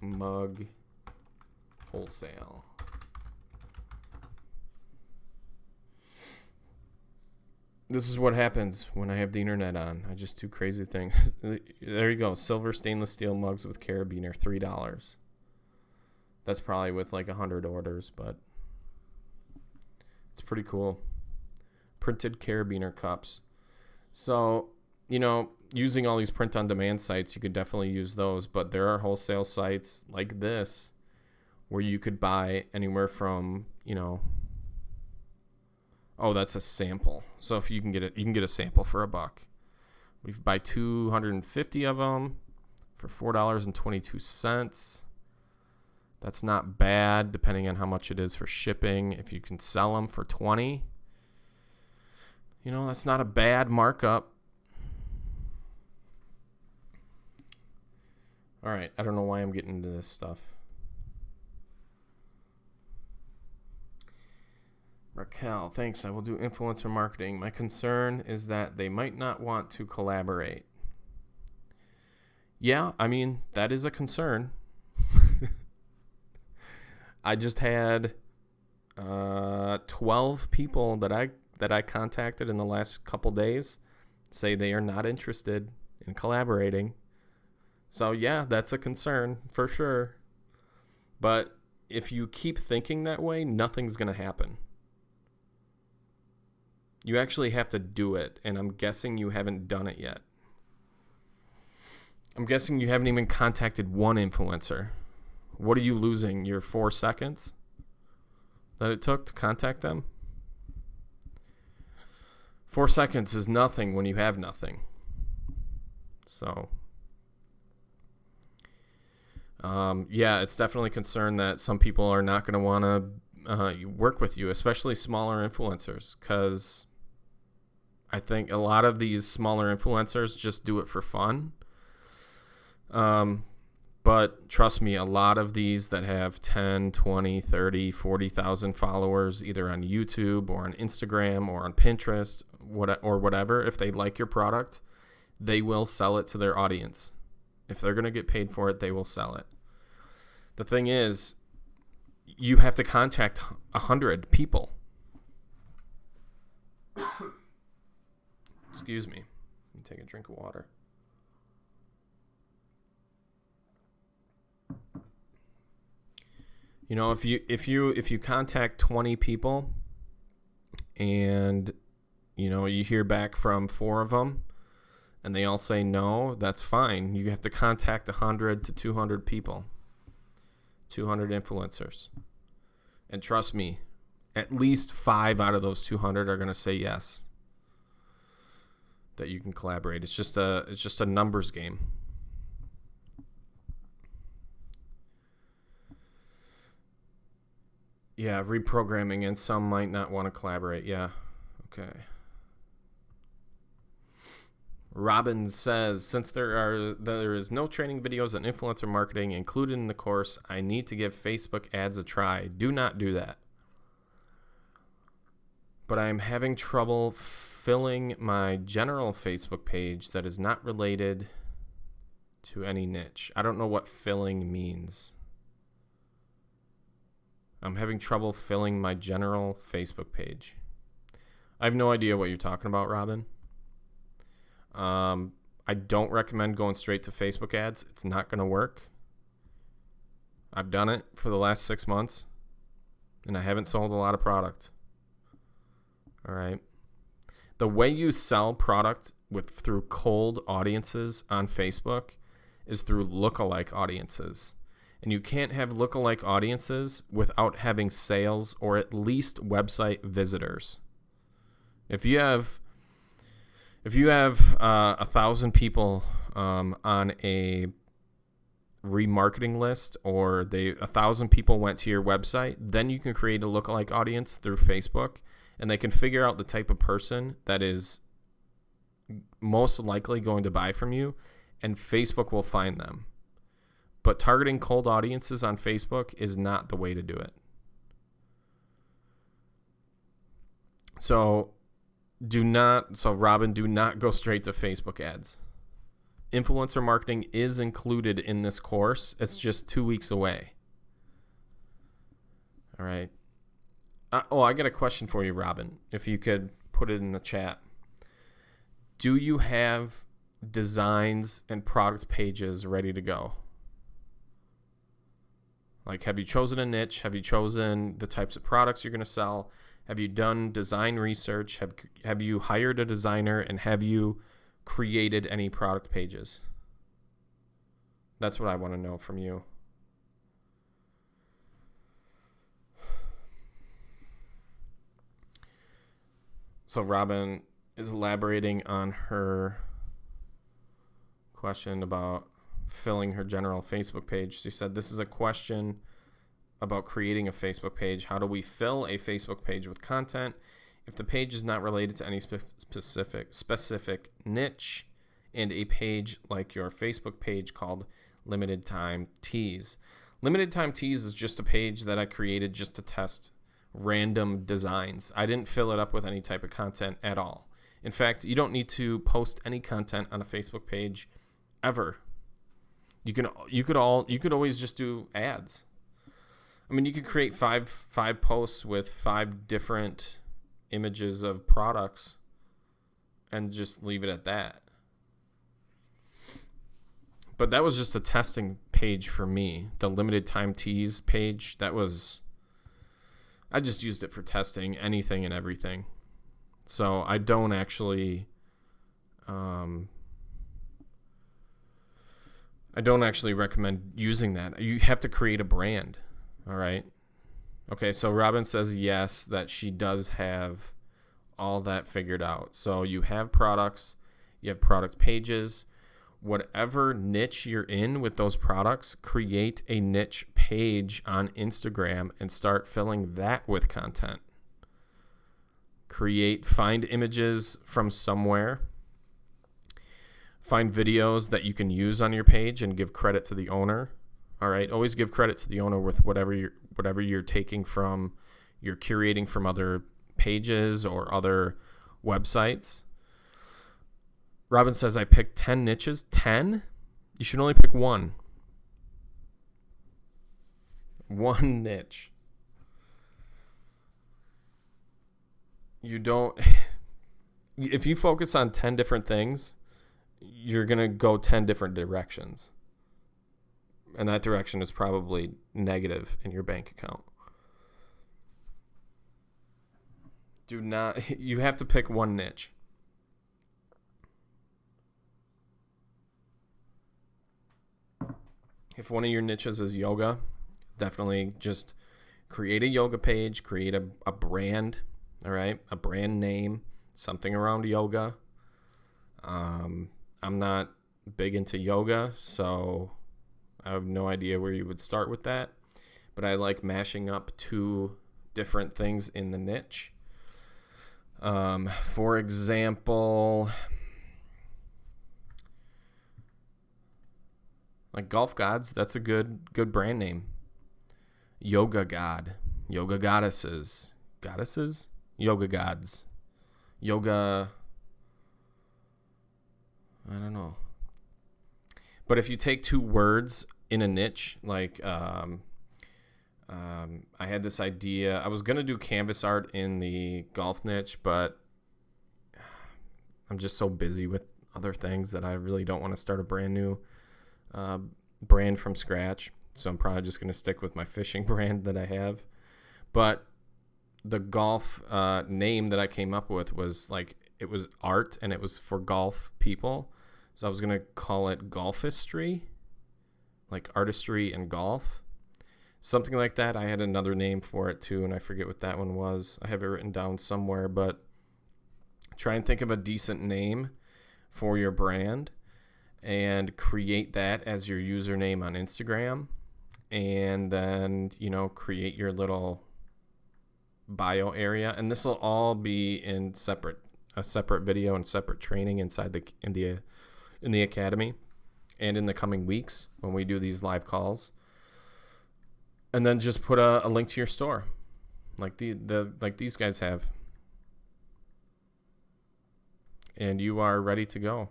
mug wholesale. This is what happens when I have the internet on. I just do crazy things. There you go. Silver stainless steel mugs with carabiner, $3. That's probably with like 100 orders, but it's pretty cool. Printed carabiner cups. So, using all these print-on-demand sites, you could definitely use those, but there are wholesale sites like this where you could buy anywhere from, that's a sample. So if you can get it, you can get a sample for $1. We buy 250 of them for $4.22. That's not bad, depending on how much it is for shipping. If you can sell them for $20, that's not a bad markup. All right, I don't know why I'm getting into this stuff. Raquel, thanks. I will do influencer marketing. My concern is that they might not want to collaborate. Yeah, that is a concern. I just had 12 people that I contacted in the last couple days say they are not interested in collaborating. So yeah, that's a concern for sure. But if you keep thinking that way, nothing's going to happen. You actually have to do it, and I'm guessing you haven't done it yet. I'm guessing you haven't even contacted one influencer. What are you losing? Your 4 seconds that it took to contact them? 4 seconds is nothing when you have nothing. So, it's definitely a concern that some people are not going to want to work with you, especially smaller influencers, because I think a lot of these smaller influencers just do it for fun. But trust me, a lot of these that have 10, 20, 30, 40,000 followers, either on YouTube or on Instagram or on Pinterest or whatever, if they like your product, they will sell it to their audience. If they're going to get paid for it, they will sell it. The thing is, you have to contact 100 people. Excuse me. Let me take a drink of water. You know, if you contact 20 people and you hear back from 4 of them and they all say no, that's fine. You have to contact 100 to 200 people. 200 influencers. And trust me, at least 5 out of those 200 are going to say yes. That you can collaborate. It's just a numbers game. Yeah, reprogramming, and some might not want to collaborate. Yeah. Okay. Robin says, since there is no training videos on influencer marketing included in the course, I need to give Facebook ads a try. Do not do that. But I'm having trouble filling my general Facebook page that is not related to any niche. I don't know what filling means. I'm having trouble filling my general Facebook page. I have no idea what you're talking about, Robin. I don't recommend going straight to Facebook ads. It's not going to work. I've done it for the last 6 months, and I haven't sold a lot of product. All right. The way you sell product through cold audiences on Facebook is through lookalike audiences. And you can't have lookalike audiences without having sales or at least website visitors. If you have 1,000 people on a remarketing list, or 1,000 people went to your website, then you can create a lookalike audience through Facebook, and they can figure out the type of person that is most likely going to buy from you, and Facebook will find them. But targeting cold audiences on Facebook is not the way to do it. So Robin, do not go straight to Facebook ads. Influencer marketing is included in this course. It's just 2 weeks away. All right. I got a question for you, Robin. If you could put it in the chat. Do you have designs and product pages ready to go? Like, have you chosen a niche? Have you chosen the types of products you're going to sell? Have you done design research? Have you hired a designer, and have you created any product pages? That's what I want to know from you. So Robin is elaborating on her question about filling her general Facebook page. She said, this is a question about creating a Facebook page. How do we fill a Facebook page with content if the page is not related to any specific niche, and a page like your Facebook page called Limited Time Teas? Limited Time Teas is just a page that I created just to test random designs. I didn't fill it up with any type of content at all. In fact, you don't need to post any content on a Facebook page ever. You could always just do ads. I mean, you could create five posts with 5 different images of products and just leave it at that. But that was just a testing page for me. The Limited Time Teas page, I just used it for testing anything and everything. So I don't actually recommend using that. You have to create a brand. All right. Okay, so Robin says yes, that she does have all that figured out. So you have products, you have product pages. Whatever niche you're in with those products, create a niche page on Instagram and start filling that with content. Find images from somewhere. Find videos that you can use on your page and give credit to the owner. All right, always give credit to the owner with whatever you're taking from, you're curating from other pages or other websites. Robin says, I picked 10 niches. 10? You should only pick one. One niche. You don't if you focus on 10 different things, you're going to go 10 different directions. And that direction is probably negative in your bank account. You have to pick one niche. If one of your niches is yoga, definitely just create a yoga page, create a brand, all right? A brand name, something around yoga. I'm not big into yoga, so I have no idea where you would start with that. But I like mashing up two different things in the niche. For example, like Golf Gods, that's a good brand name. Yoga God, Yoga Goddesses, Yoga Gods, Yoga, I don't know. But if you take two words in a niche, like I had this idea. I was going to do canvas art in the golf niche, but I'm just so busy with other things that I really don't want to start a brand new brand from scratch. So I'm probably just going to stick with my fishing brand that I have. But the golf name that I came up with was like, it was art and it was for golf people. So I was going to call it Golfistry, like artistry and golf. Something like that. I had another name for it too, and I forget what that one was. I have it written down somewhere, but try and think of a decent name for your brand and create that as your username on Instagram. And then, create your little bio area. And this will all be in a separate video and separate training inside in the academy and in the coming weeks when we do these live calls. And then just put a link to your store, like like these guys have, and you are ready to go.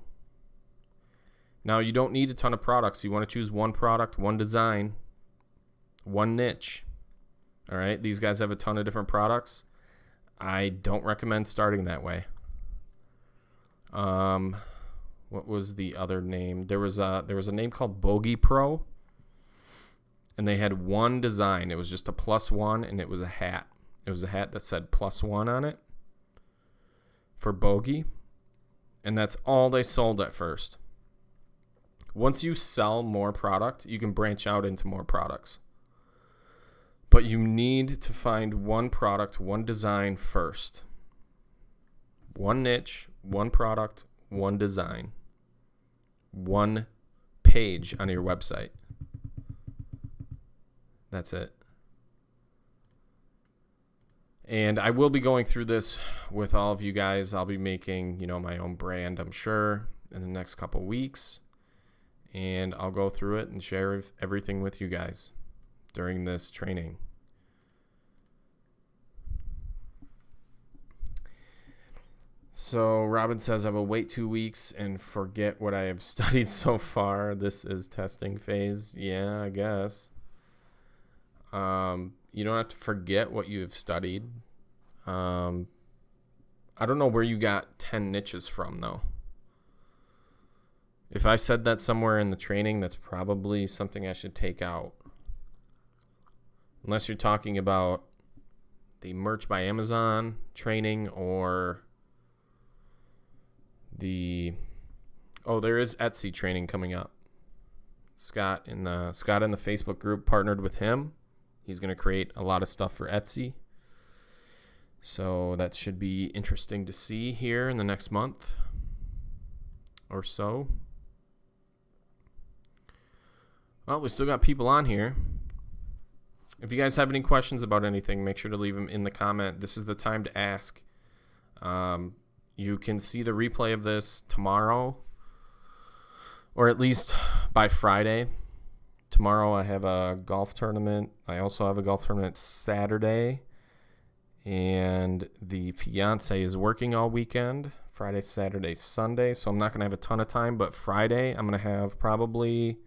Now you don't need a ton of products. You want to choose one product, one design, one niche. All right, these guys have a ton of different products. I don't recommend starting that way. What was the other name? There was a name called Bogey Pro. And they had one design. It was just a +1, and it was a hat. It was a hat that said +1 on it for bogey. And that's all they sold at first. Once you sell more product, you can branch out into more products. But you need to find one product, one design first. One niche, one product, one design. One page on your website. That's it. And I will be going through this with all of you guys. I'll be making, my own brand, I'm sure, in the next couple weeks. And I'll go through it and share everything with you guys during this training. So Robin says, I will wait 2 weeks and forget what I have studied so far. This is testing phase. Yeah, I guess. You don't have to forget what you've studied. I don't know where you got 10 niches from, though. If I said that somewhere in the training, that's probably something I should take out. Unless you're talking about the Merch by Amazon training or there is Etsy training coming up. Scott in the Facebook group partnered with him. He's going to create a lot of stuff for Etsy. So that should be interesting to see here in the next month or so. Well, we still got people on here. If you guys have any questions about anything, make sure to leave them in the comment. This is the time to ask. You can see the replay of this tomorrow, or at least by Friday. Tomorrow I have a golf tournament. I also have a golf tournament Saturday. And the fiance is working all weekend, Friday, Saturday, Sunday. So I'm not going to have a ton of time. But Friday I'm going to have probably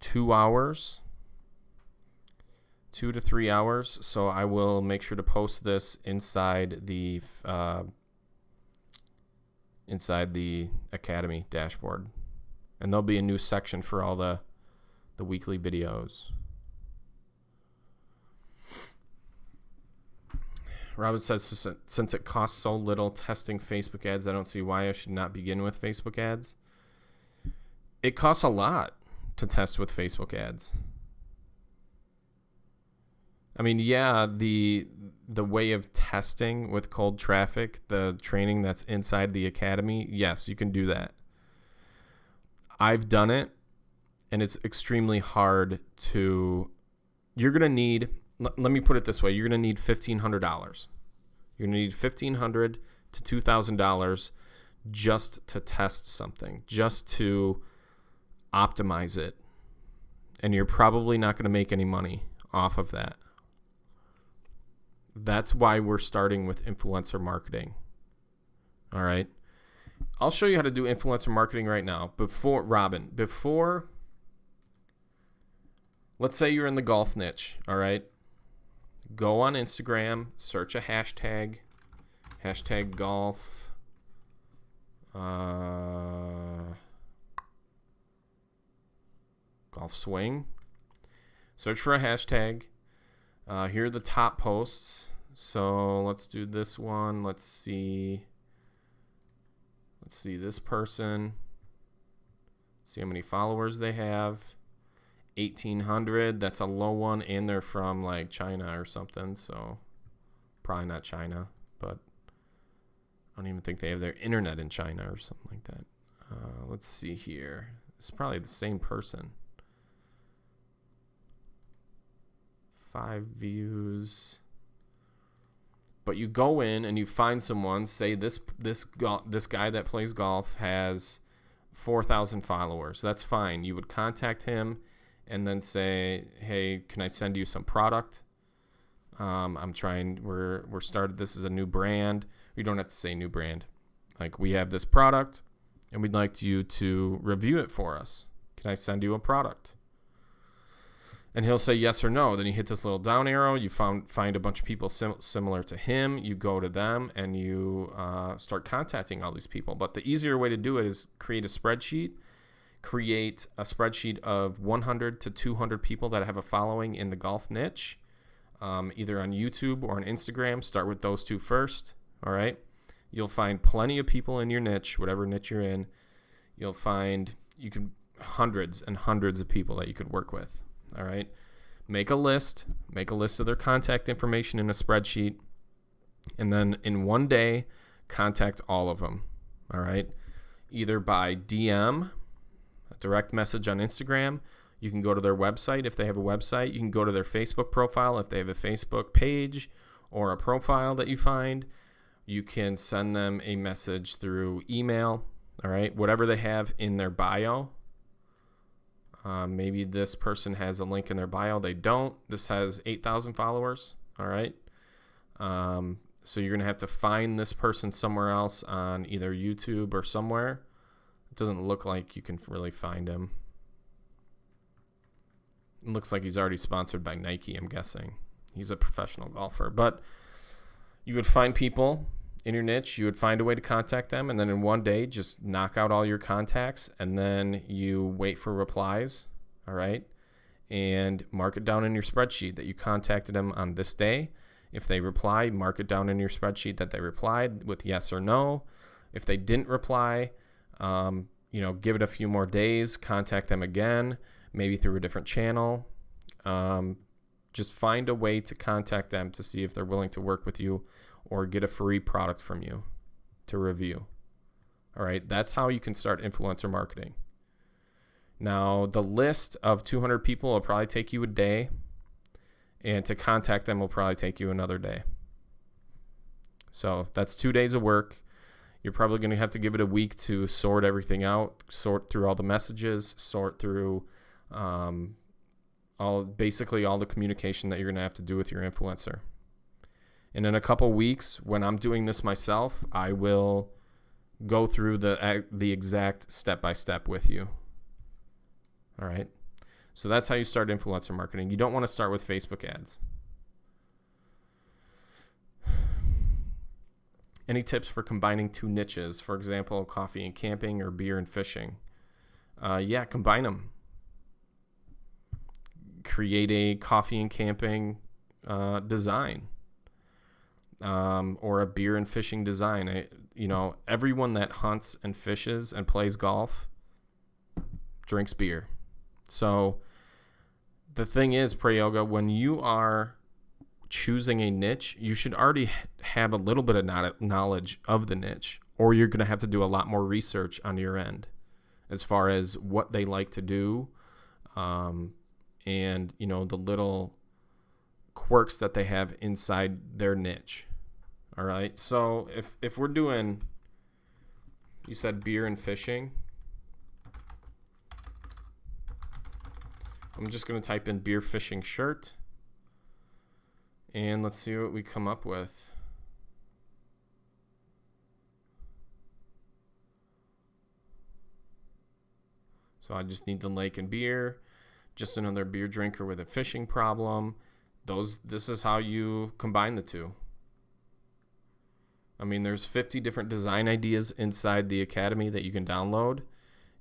2 hours, 2 to 3 hours. So I will make sure to post this inside the inside the Academy dashboard. And there'll be a new section for all the weekly videos. Robin says, since it costs so little testing Facebook ads, I don't see why I should not begin with Facebook ads. It costs a lot to test with Facebook ads. I mean, yeah, the way of testing with cold traffic, the training that's inside the Academy, yes, you can do that. I've done it, and it's extremely hard to... You're going to need... Let me put it this way. You're going to need $1,500. You're going to need $1,500 to $2,000 just to test something, just to optimize it. And you're probably not going to make any money off of that. That's why we're starting with influencer marketing. All right. I'll show you how to do influencer marketing right now. Before, let's say you're in the golf niche. All right. Go on Instagram, search a hashtag golf. Golf swing. Search for a hashtag. Here are the top posts. So let's do this one. Let's see this person. See how many followers they have. 1,800. That's a low one, and they're from like China or something. So probably not China, but I don't even think they have their internet in China or something like that. Let's see here. It's probably the same person. 5 views. But you go in and you find someone, say this guy that plays golf has 4,000 followers. That's fine. You would contact him and then say, hey, can I send you some product? We're started, this is a new brand. You don't have to say new brand. Like, we have this product and we'd like you to review it for us. Can I send you a product? And he'll say yes or no. Then you hit this little down arrow. You find a bunch of people similar to him. You go to them and you start contacting all these people. But the easier way to do it is create a spreadsheet. Create a spreadsheet of 100 to 200 people that have a following in the golf niche, either on YouTube or on Instagram. Start with those two first. All right. You'll find plenty of people in your niche, whatever niche you're in. You'll find hundreds and hundreds of people that you could work with. All right. Make a list of their contact information in a spreadsheet. And then in one day, contact all of them. All right. Either by DM, a direct message on Instagram. You can go to their website if they have a website. You can go to their Facebook profile if they have a Facebook page or a profile that you find. You can send them a message through email. All right. Whatever they have in their bio. Maybe this person has a link in their bio. They don't. This has 8,000 followers. All right. So you're going to have to find this person somewhere else on either YouTube or somewhere. It doesn't look like you can really find him. It looks like he's already sponsored by Nike, I'm guessing. He's a professional golfer. But you would find people in your niche. You would find a way to contact them. And then in one day, just knock out all your contacts. And then you wait for replies. All right. And mark it down in your spreadsheet that you contacted them on this day. If they reply, mark it down in your spreadsheet that they replied with yes or no. If they didn't reply, give it a few more days, contact them again, maybe through a different channel. Just find a way to contact them to see if they're willing to work with you or get a free product from you to review. All right, that's how you can start influencer marketing. Now, the list of 200 people will probably take you a day, and to contact them will probably take you another day. So that's 2 days of work. You're probably going to have to give it a week to sort everything out, sort through all the messages, sort through all the communication that you're going to have to do with your influencer. And in a couple weeks, when I'm doing this myself, I will go through the exact step-by-step with you. All right. So that's how you start influencer marketing. You don't want to start with Facebook ads. Any tips for combining two niches? For example, coffee and camping or beer and fishing? Yeah, combine them. Create a coffee and camping design, or a beer and fishing design. Everyone that hunts and fishes and plays golf drinks beer. So the thing is, Prayoga, when you are choosing a niche, you should already have a little bit of knowledge of the niche, or you're going to have to do a lot more research on your end as far as what they like to do, and the little quirks that they have inside their niche. All right, so if we're doing, you said beer and fishing, I'm just going to type in beer fishing shirt, and let's see what we come up with. So I just need the lake and beer, just another beer drinker with a fishing problem. This is how you combine the two. I mean, there's 50 different design ideas inside the Academy that you can download,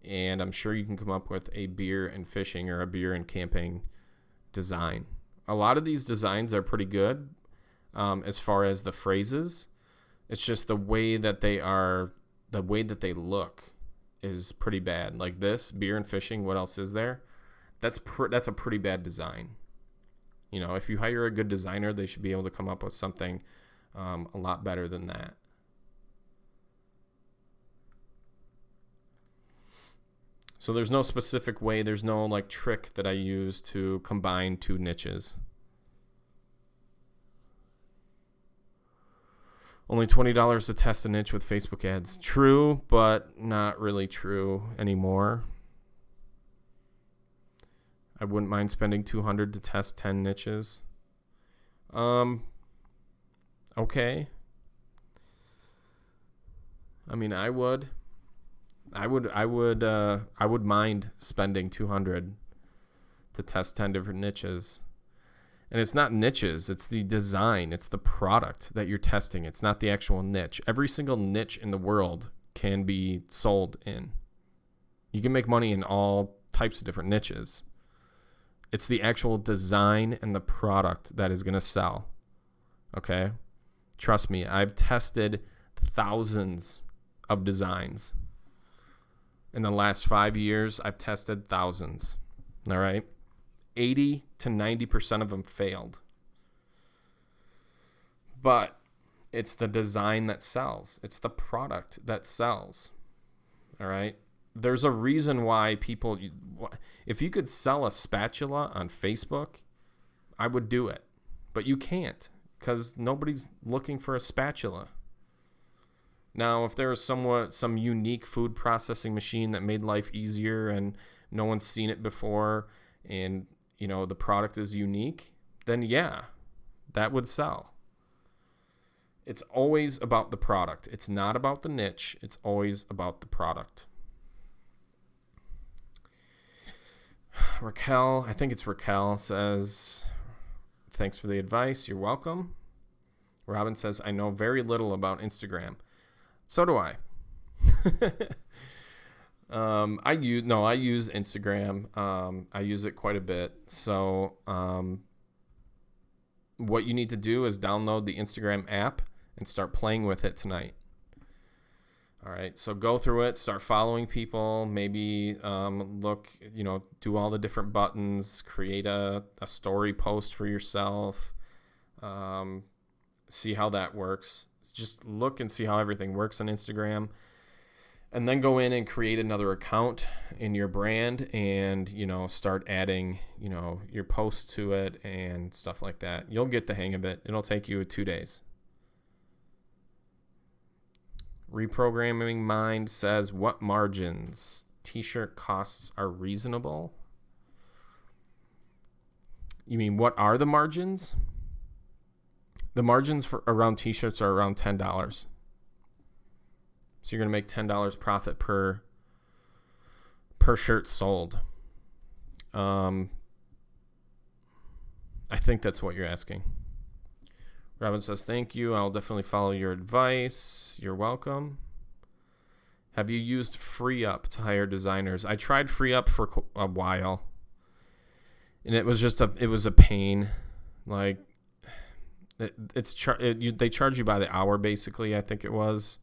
and I'm sure you can come up with a beer and fishing or a beer and camping design. A lot of these designs are pretty good as far as the phrases. It's just the way that they look is pretty bad. Like this, beer and fishing, what else is there? That's a pretty bad design. If you hire a good designer, they should be able to come up with something a lot better than that. So there's no specific way, there's no trick that I use to combine two niches. Only $20 to test a niche with Facebook ads. True, but not really true anymore. I wouldn't mind spending $200 to test 10 niches. Okay. I mean, I would mind spending $200 to test 10 different niches. And it's not niches, it's the design, it's the product that you're testing. It's not the actual niche. Every single niche in the world can be sold in. You can make money in all types of different niches. It's the actual design and the product that is going to sell. Okay? Trust me, I've tested thousands of designs. In the last 5 years, I've tested thousands. All right? 80 to 90% of them failed. But it's the design that sells. It's the product that sells. All right? There's a reason why people, if you could sell a spatula on Facebook, I would do it. But you can't, because nobody's looking for a spatula. Now, if there was some unique food processing machine that made life easier and no one's seen it before, and the product is unique, then yeah, that would sell. It's always about the product. It's not about the niche. It's always about the product. Raquel, I think it's Raquel, says, thanks for the advice. You're welcome. Robin says, I know very little about Instagram. So do I. I use Instagram. I use it quite a bit. So what you need to do is download the Instagram app and start playing with it tonight. All right, so go through it, start following people, maybe look, do all the different buttons, create a story post for yourself, see how that works. Just look and see how everything works on Instagram, and then go in and create another account in your brand and, start adding, your posts to it and stuff like that. You'll get the hang of it. It'll take you 2 days. Reprogramming Mind says, what margins? T-shirt costs are reasonable? You mean, what are the margins? The margins for around T-shirts are around $10. So you're going to make $10 profit per shirt sold. I think that's what you're asking. Robin says, thank you. I'll definitely follow your advice. You're welcome. Have you used FreeUp to hire designers? I tried FreeUp for a while, and it was a pain. Like, they charge you by the hour, basically, I think it was.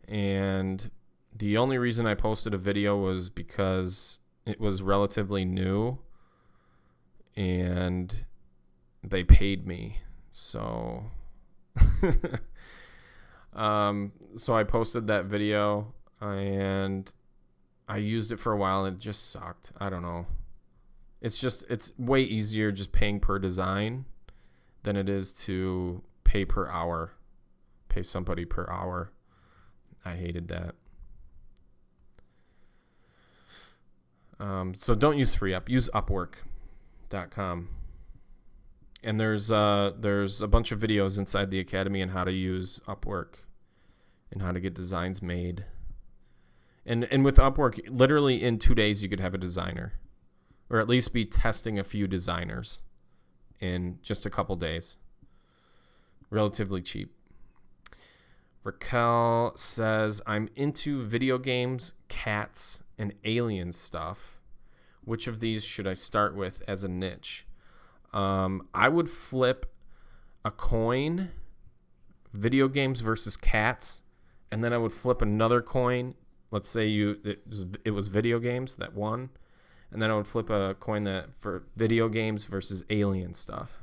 And the only reason I posted a video was because it was relatively new, and they paid me. So so I posted that video, and I used it for a while, and it just sucked. I don't know. It's way easier just paying per design than it is to pay per hour. Pay somebody per hour. I hated that. So don't use FreeUp. Use Upwork.com. And there's a bunch of videos inside the Academy on how to use Upwork and how to get designs made. And with Upwork, literally in 2 days you could have a designer, or at least be testing a few designers in just a couple days. Relatively cheap. Raquel says, I'm into video games, cats, and alien stuff. Which of these should I start with as a niche? I would flip a coin, video games versus cats, and then I would flip another coin. Let's say it was video games that won, and then I would flip a coin that for video games versus alien stuff.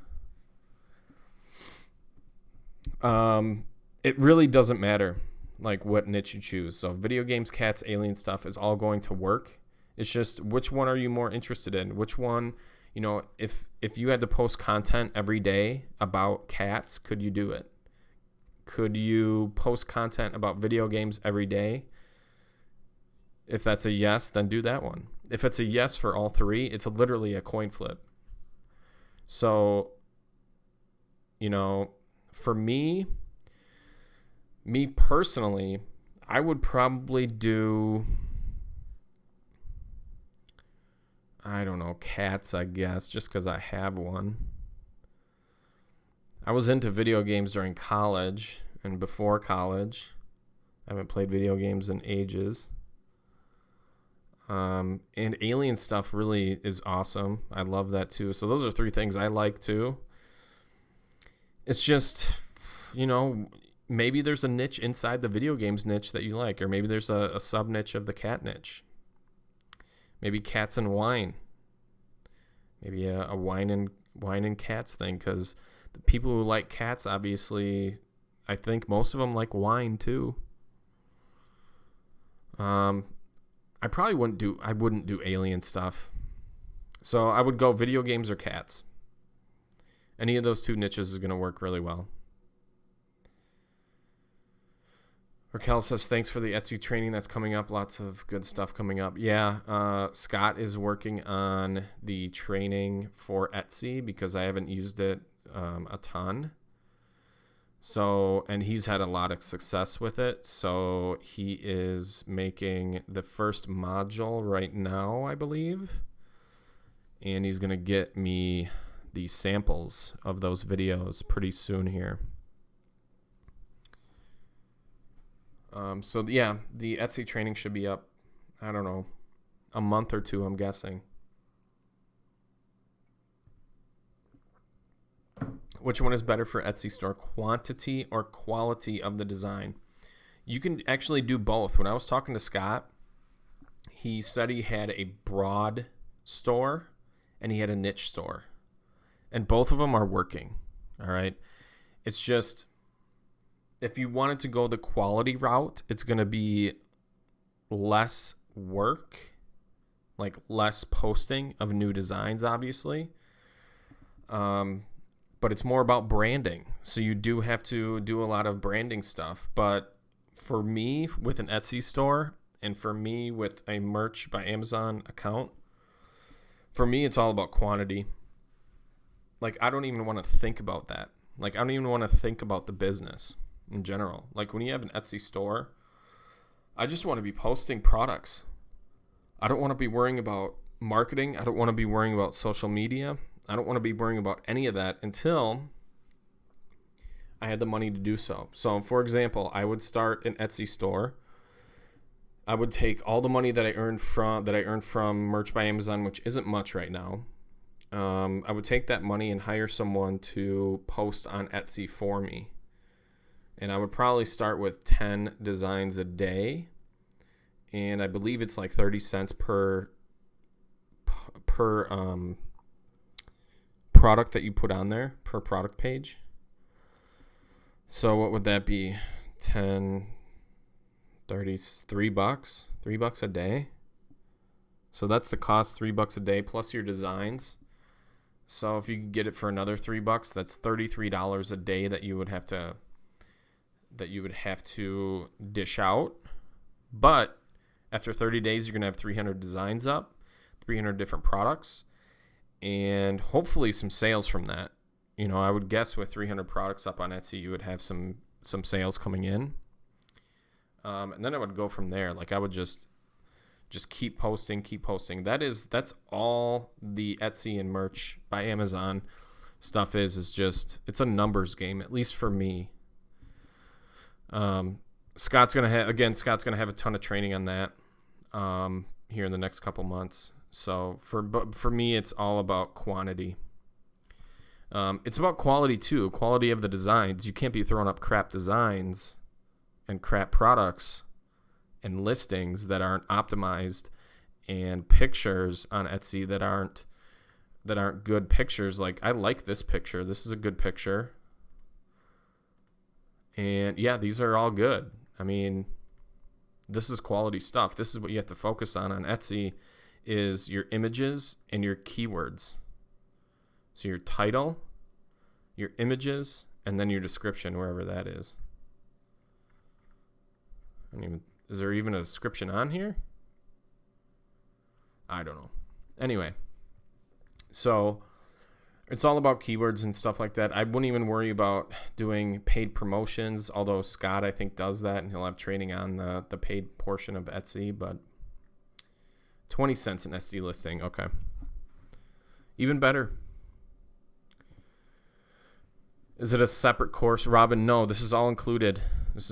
It really doesn't matter, like, what niche you choose. So video games, cats, alien stuff is all going to work. It's just, which one are you more interested in? Which one, if you had to post content every day about cats, could you do it? Could you post content about video games every day? If that's a yes, then do that one. If it's a yes for all three, it's literally a coin flip. So, for me personally, I would probably do, I don't know, cats, I guess, just because I have one. I was into video games during college and before college. I haven't played video games in ages. And alien stuff really is awesome. I love that too. So those are three things I like too. It's just, maybe there's a niche inside the video games niche that you like, or maybe there's a sub niche of the cat niche. Maybe cats and wine. Maybe a wine and cats thing, because the people who like cats, obviously, I think most of them like wine too. I probably wouldn't do alien stuff. So I would go video games or cats. Any of those two niches is going to work really well. Raquel says, thanks for the Etsy training that's coming up. Lots of good stuff coming up. Yeah, Scott is working on the training for Etsy because I haven't used it a ton. So, and he's had a lot of success with it. So he is making the first module right now, I believe. And he's going to get me the samples of those videos pretty soon here. So yeah, the Etsy training should be up, I don't know, a month or two, I'm guessing. Which one is better for Etsy store, quantity or quality of the design? You can actually do both. When I was talking to Scott, he said he had a broad store and he had a niche store. And both of them are working, all right? It's just, if you wanted to go the quality route, it's going to be less work, like less posting of new designs, obviously. But it's more about branding. So you do have to do a lot of branding stuff. But for me, with an Etsy store, and for me with a Merch by Amazon account, for me, it's all about quantity. Like, I don't even want to think about that. Like, I don't even want to think about the business in general. Like, when you have an Etsy store, I just want to be posting products. I don't want to be worrying about marketing. I don't want to be worrying about social media. I don't want to be worrying about any of that until I had the money to do so. So, for example, I would start an Etsy store. I would take all the money that I earned from Merch by Amazon, which isn't much right now. I would take that money and hire someone to post on Etsy for me. And I would probably start with 10 designs a day. And I believe it's like 30 cents per product that you put on there, per product page. So what would that be? 10, 30, $3? $3 a day. So that's the cost, $3 a day plus your designs. So if you could get it for another $3, that's $33 a day that you would have to dish out. But after 30 days, you're going to have 300 designs up, 300 different products, and hopefully some sales from that. You know, I would guess with 300 products up on Etsy, you would have some sales coming in. And then I would go from there. Like I would just keep posting. That's all the Etsy and Merch by Amazon stuff is just, it's a numbers game, at least for me. Scott's gonna have a ton of training on that here in the next couple months. So for me, it's all about quantity. It's about quality too, quality of the designs. You can't be throwing up crap designs and crap products and listings that aren't optimized, and pictures on Etsy that aren't good pictures. Like, I like this picture. This is a good picture. And yeah, these are all good. I mean, this is quality stuff. This is what you have to focus on Etsy, is your images and your keywords. So your title, your images, and then your description, wherever that is. Is there even a description on here? I don't know. Anyway, so it's all about keywords and stuff like that. I wouldn't even worry about doing paid promotions, although Scott, I think, does that, and he'll have training on the paid portion of Etsy. But 20 cents an Etsy listing. Okay. Even better. Is it a separate course, Robin? No, this is all included. It's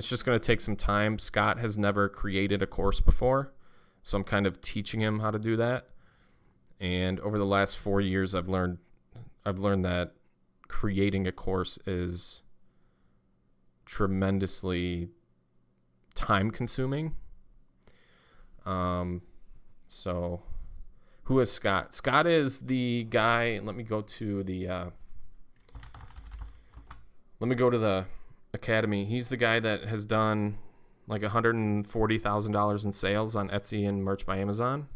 just going to take some time. Scott has never created a course before, so I'm kind of teaching him how to do that. And over the last 4 years, I've learned that creating a course is tremendously time consuming. So who is Scott? Scott is the guy. Let me go to the Academy. He's the guy that has done like $140,000 in sales on Etsy and Merch by Amazon.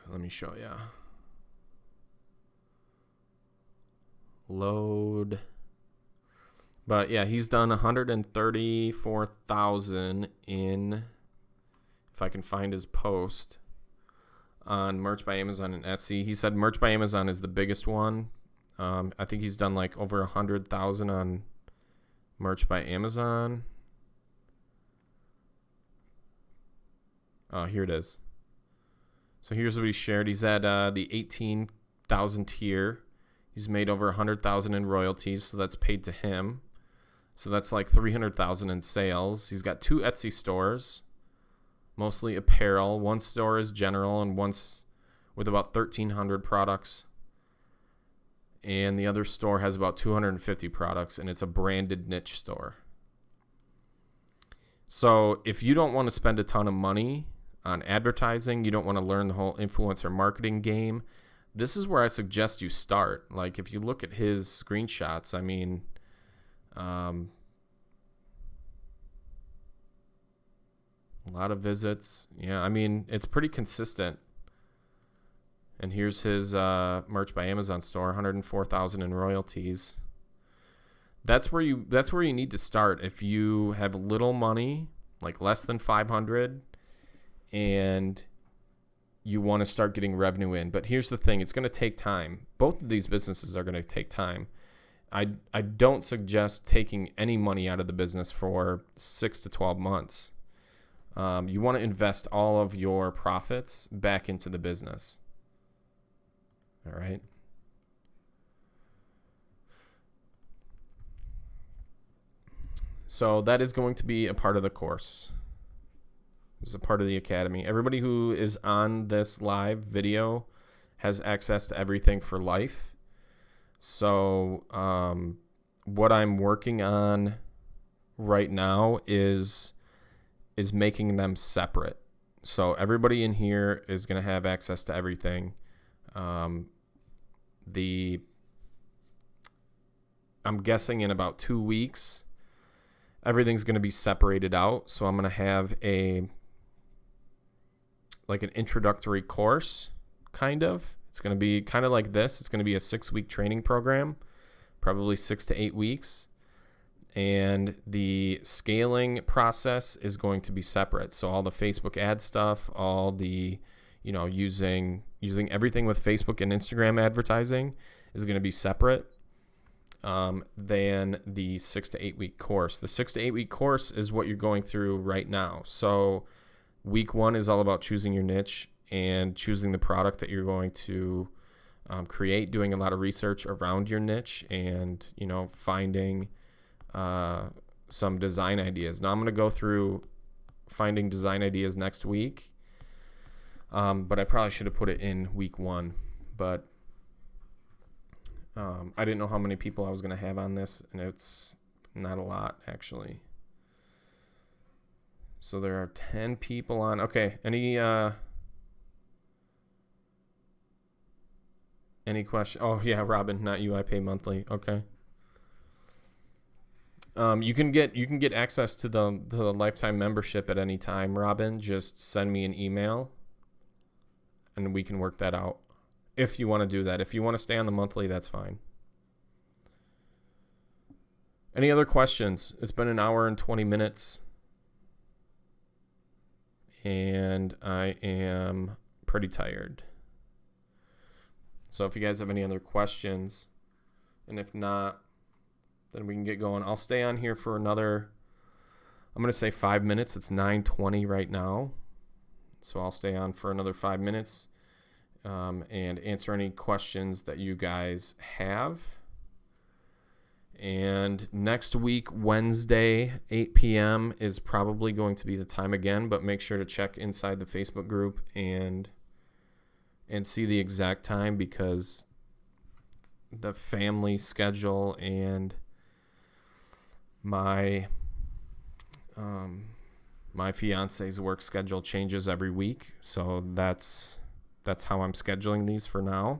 Let me show you. Load. But yeah, he's done 134,000 in, if I can find his post, on Merch by Amazon and Etsy. He said Merch by Amazon is the biggest one. I think he's done like over 100,000 on Merch by Amazon. Here it is. So here's what he shared. He's at the 18,000 tier. He's made over 100,000 in royalties, so that's paid to him. So that's like 300,000 in sales. He's got 2 Etsy stores, mostly apparel. One store is general and one's with about 1,300 products. And the other store has about 250 products, and it's a branded niche store. So if you don't want to spend a ton of money on advertising, you don't want to learn the whole influencer marketing game, this is where I suggest you start. Like, if you look at his screenshots, I mean, a lot of visits. Yeah, I mean, it's pretty consistent. And here's his Merch by Amazon store, 104,000 in royalties. That's where you need to start if you have little money, like less than 500, and you want to start getting revenue in. But here's the thing, it's going to take time. Both of these businesses are going to take time. I don't suggest taking any money out of the business for 6 to 12 months. You want to invest all of your profits back into the business. All right. So that is going to be a part of the course. This is a part of the academy. Everybody who is on this live video has access to everything for life. So what I'm working on right now is making them separate. So everybody in here is going to have access to everything. I'm guessing in about 2 weeks, everything's going to be separated out. So I'm going to have an introductory course, kind of. It's going to be kind of like this. It's going to be a 6-week training program, probably 6 to 8 weeks. And the scaling process is going to be separate. So all the Facebook ad stuff, all the, using everything with Facebook and Instagram advertising is going to be separate than the 6 to 8 week course. The 6 to 8 week course is what you're going through right now. So week 1 is all about choosing your niche and choosing the product that you're going to create, doing a lot of research around your niche and, finding some design ideas. Now I'm going to go through finding design ideas next week. But I probably should have put it in week 1, but I didn't know how many people I was going to have on this, and it's not a lot actually. So there are 10 people on. Okay. Any question? Oh yeah, Robin, not you. I pay monthly. Okay. You can get access to the lifetime membership at any time, Robin. Just send me an email and we can work that out if you want to do that. If you want to stay on the monthly, that's fine. Any other questions? It's been an hour and 20 minutes and I am pretty tired. So if you guys have any other questions, and if not, then we can get going. I'll stay on here for another, I'm going to say 5 minutes. It's 9:20 right now. So I'll stay on for another 5 minutes and answer any questions that you guys have. And next week, Wednesday, 8 p.m. is probably going to be the time again, but make sure to check inside the Facebook group and see the exact time, because the family schedule and my fiance's work schedule changes every week, so that's how I'm scheduling these for now.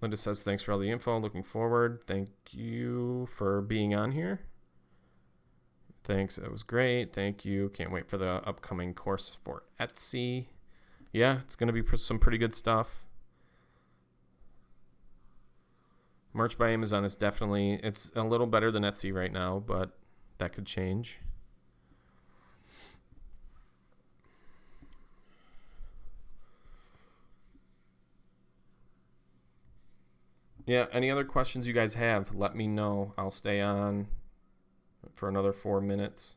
Linda says, thanks for all the info. Looking forward. Thank you for being on here. Thanks. It was great. Thank you. Can't wait for the upcoming course for Etsy. Yeah, it's going to be some pretty good stuff. Merch by Amazon is definitely, it's a little better than Etsy right now, but that could change. Yeah, any other questions you guys have, let me know. I'll stay on for another 4 minutes.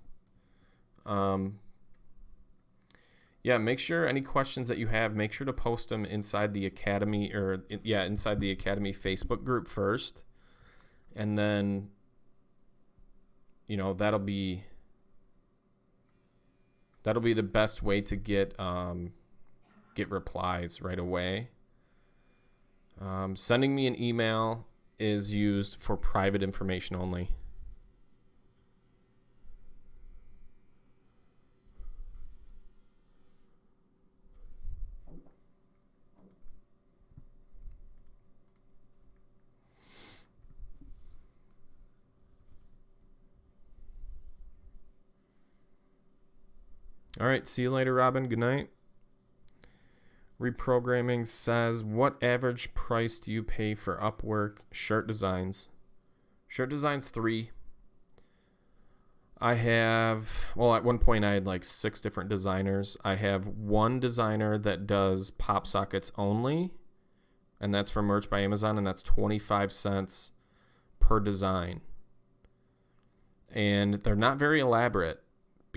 Yeah, make sure any questions that you have, make sure to post them inside the Academy, inside the Academy Facebook group first. And then, that'll be the best way to get replies right away. Sending me an email is used for private information only. All right, see you later, Robin. Good night. Reprogramming says, what average price do you pay for Upwork shirt designs? Shirt designs 3. I have, at one point I had like 6 different designers. I have one designer that does pop sockets only, and that's from Merch by Amazon, and that's 25 cents per design. And they're not very elaborate,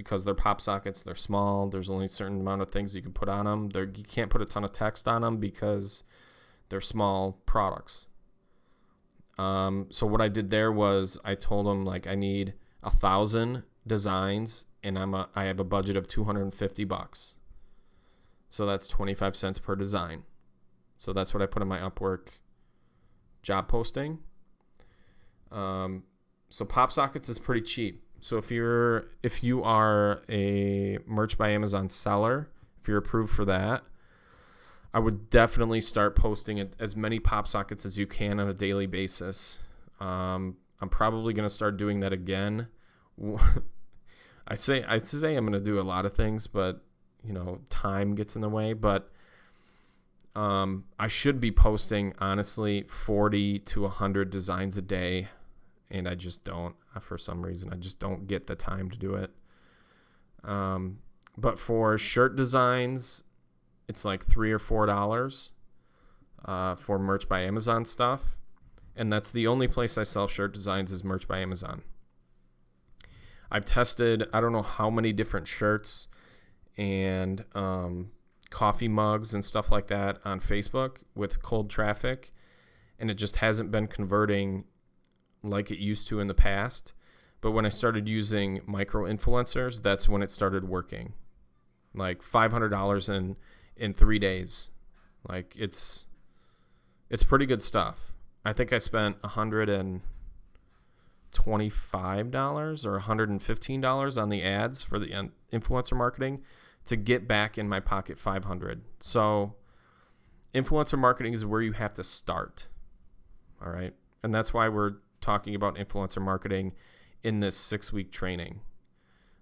because they're pop sockets. They're small. There's only a certain amount of things you can put on them. You can't put a ton of text on them because they're small products. So what I did there was I told them, like, I need 1,000 designs, and I have a budget of $250. So that's 25 cents per design. So that's what I put in my Upwork job posting. So pop sockets is pretty cheap. So if you are a Merch by Amazon seller, if you're approved for that, I would definitely start posting as many pop sockets as you can on a daily basis. I'm probably going to start doing that again. I say I'm going to do a lot of things, but time gets in the way. But I should be posting, honestly, 40 to 100 designs a day, and I just don't. For some reason, I just don't get the time to do it. But for shirt designs, it's like $3 or $4 for Merch by Amazon stuff. And that's the only place I sell shirt designs is Merch by Amazon. I've tested, I don't know how many different shirts and coffee mugs and stuff like that on Facebook with cold traffic, and it just hasn't been converting like it used to in the past. But when I started using micro influencers, that's when it started working. Like $500 in 3 days. Like it's pretty good stuff. I think I spent $125 or $115 on the ads for the influencer marketing to get back in my pocket $500. So influencer marketing is where you have to start. All right. And that's why we're talking about influencer marketing in this 6-week training.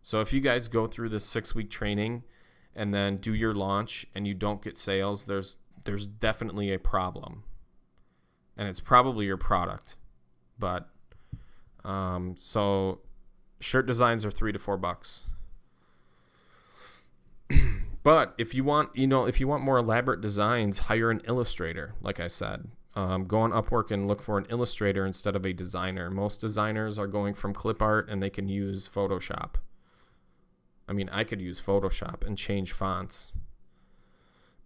So if you guys go through this 6-week training and then do your launch and you don't get sales, there's definitely a problem. And it's probably your product. But so shirt designs are $3 to $4. But if you want more elaborate designs, hire an illustrator, like I said. Go on Upwork and look for an illustrator instead of a designer. Most designers are going from clip art and they can use Photoshop. I mean, I could use Photoshop and change fonts.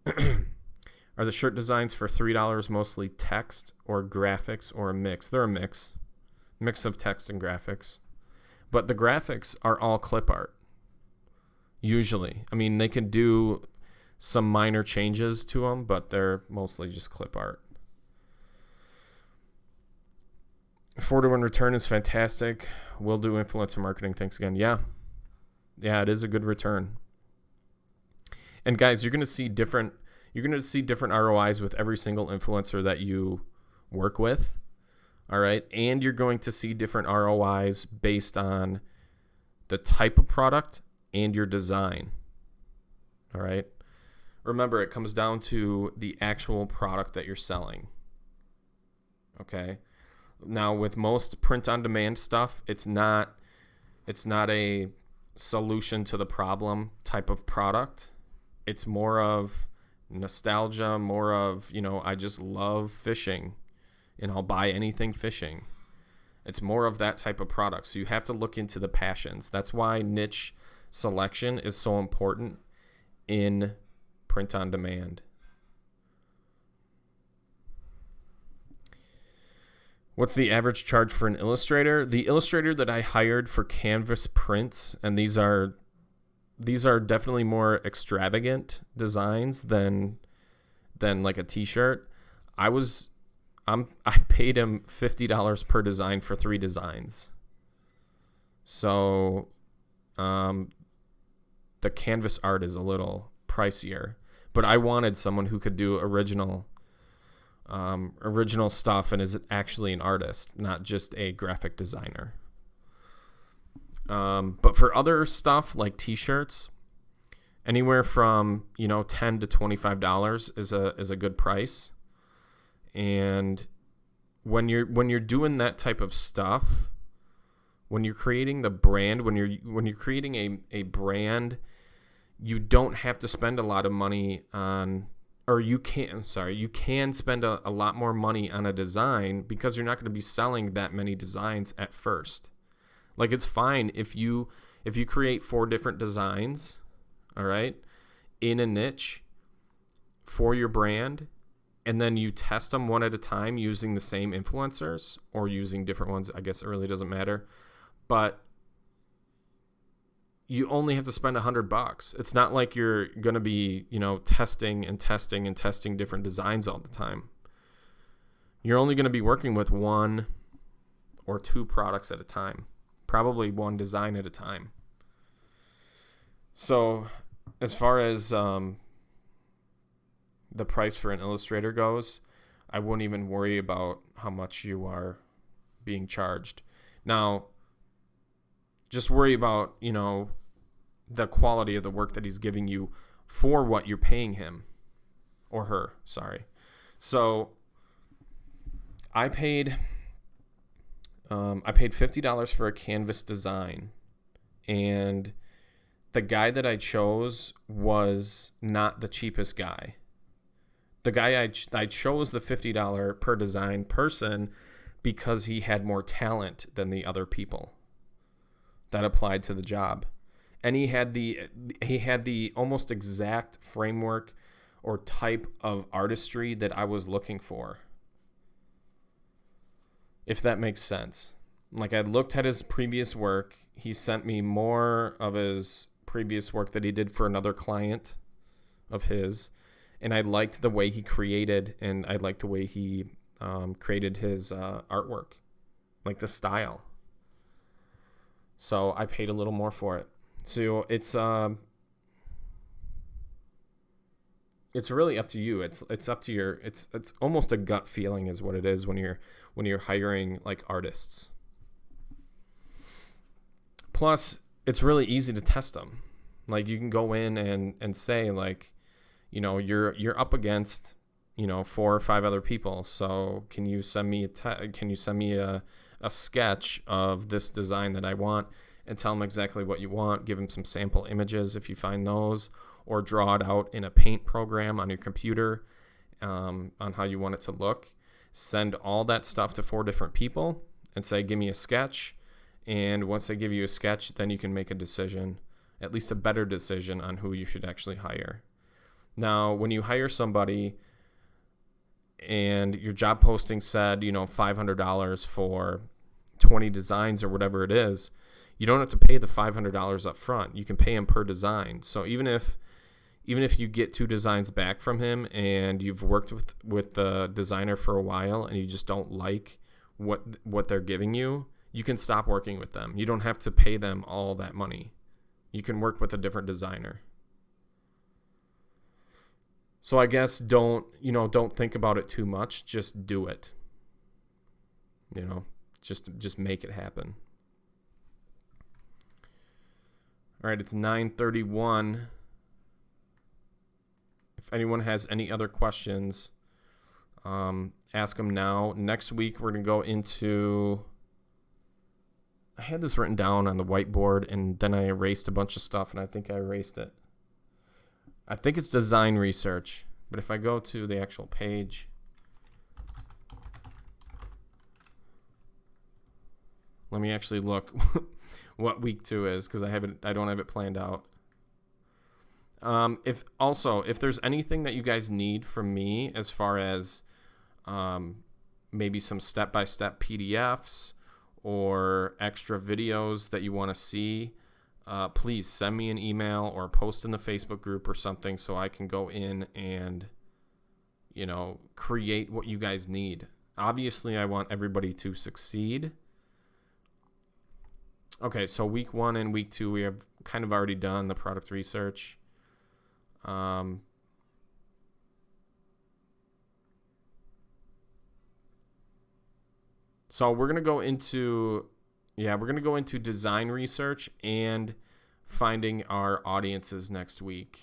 Are the shirt designs for $3 mostly text or graphics or a mix? They're a mix of text and graphics. But the graphics are all clip art, usually. I mean, they can do some minor changes to them, but they're mostly just clip art. 4-to-1 return is fantastic. We'll do influencer marketing. Thanks again. Yeah, it is a good return. And guys, you're going to see different ROIs with every single influencer that you work with. All right. And you're going to see different ROIs based on the type of product and your design. All right. Remember, it comes down to the actual product that you're selling. Okay. Now, with most print-on-demand stuff, it's not a solution to the problem type of product. It's more of nostalgia, more of, I just love fishing and I'll buy anything fishing. It's more of that type of product. So you have to look into the passions. That's why niche selection is so important in print-on-demand. What's the average charge for an illustrator? The illustrator that I hired for canvas prints, and these are definitely more extravagant designs than like a t-shirt. I paid him $50 per design for 3 designs. So the canvas art is a little pricier, but I wanted someone who could do original stuff and is actually an artist, not just a graphic designer. But for other stuff like t-shirts, anywhere from $10 to $25 is a good price. And when you're doing that type of stuff, when you're creating the brand, when you're creating a brand, you don't have to spend a lot of money on. Or you can spend a lot more money on a design because you're not going to be selling that many designs at first. Like, it's fine if you If you create 4 different designs, all right, in a niche for your brand, and then you test them one at a time using the same influencers or using different ones, I guess it really doesn't matter. But you only have to spend $100. It's not like you're going to be, testing different designs all the time. You're only going to be working with 1 or 2 products at a time, probably 1 design at a time. So as far as the price for an illustrator goes, I wouldn't even worry about how much you are being charged. Now, just worry about, the quality of the work that he's giving you for what you're paying him or her, sorry. So I paid $50 for a canvas design, and the guy that I chose was not the cheapest guy. The guy I chose the $50 per design person because he had more talent than the other people that applied to the job. And he had the almost exact framework or type of artistry that I was looking for. If that makes sense. Like, I looked at his previous work. He sent me more of his previous work that he did for another client of his. And I liked the way he created, and I liked the way he created his artwork, like the style. So I paid a little more for it. So it's really up to you. It's up to your. It's almost a gut feeling is what it is when you're hiring like artists. Plus, it's really easy to test them. Like, you can go in and say, like, you're up against 4 or 5 other people. So can you send me a sketch of this design that I want, and tell them exactly what you want. Give them some sample images if you find those, or draw it out in a paint program on your computer on how you want it to look. Send all that stuff to 4 different people and say, give me a sketch. And once they give you a sketch, then you can make a decision, at least a better decision on who you should actually hire. Now, when you hire somebody and your job posting said, $500 for 20 designs or whatever it is, you don't have to pay the $500 up front. You can pay him per design. So even if you get 2 designs back from him and you've worked with the designer for a while and you just don't like what they're giving you, you can stop working with them. You don't have to pay them all that money. You can work with a different designer. So I guess don't think about it too much. Just do it. Just make it happen. All right, it's 9:31. If anyone has any other questions, ask them now. Next week, we're going to go into... I had this written down on the whiteboard, and then I erased a bunch of stuff, and I think I erased it. I think it's design research, but if I go to the actual page... Let me actually look what week 2 is, because I don't have it planned out. If there's anything that you guys need from me as far as maybe some step-by-step PDFs or extra videos that you want to see, please send me an email or post in the Facebook group or something so I can go in and create what you guys need. Obviously, I want everybody to succeed. Okay, so week 1 and week 2, we have kind of already done the product research. So we're going to go into design research and finding our audiences next week.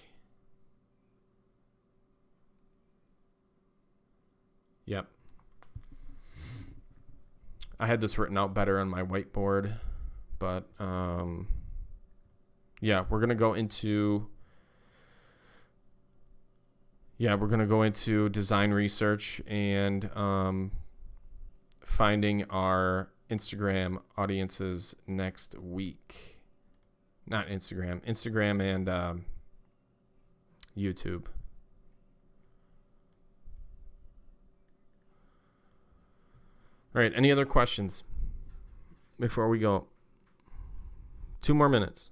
Yep. I had this written out better on my whiteboard. But, we're going to go into design research and finding our Instagram audiences next week. not Instagram and YouTube. All right, any other questions before we go? 2 more minutes.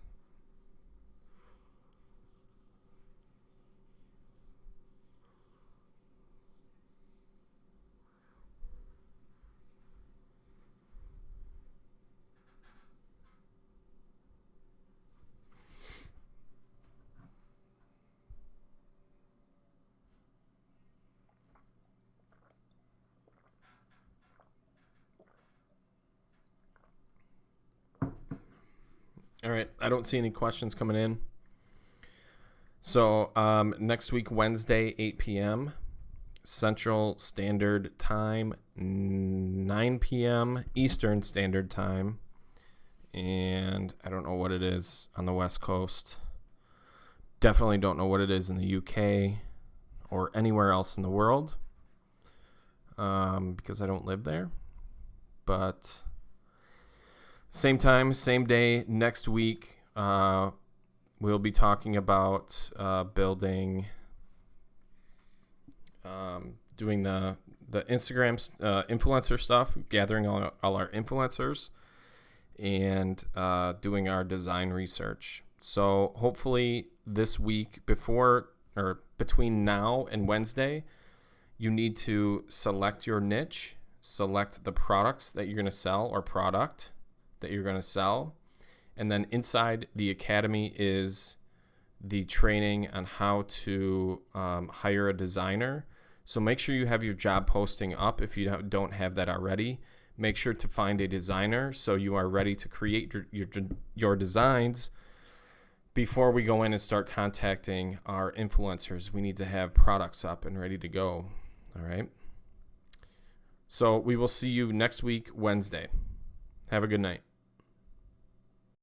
All right, I don't see any questions coming in. So next week, Wednesday, 8 p.m. Central Standard Time, 9 p.m. Eastern Standard Time. And I don't know what it is on the West Coast. Definitely don't know what it is in the UK or anywhere else in the world because I don't live there. But same time, same day, next week, we'll be talking about building, doing the Instagram influencer stuff, gathering all our influencers, and doing our design research. So hopefully this week, before or between now and Wednesday, you need to select your niche, select the products that you're going to sell or product that you're going to sell. And then inside the academy is the training on how to hire a designer. So make sure you have your job posting up if you don't have that already. Make sure to find a designer so you are ready to create your designs before we go in and start contacting our influencers. We need to have products up and ready to go. All right. So we will see you next week, Wednesday. Have a good night.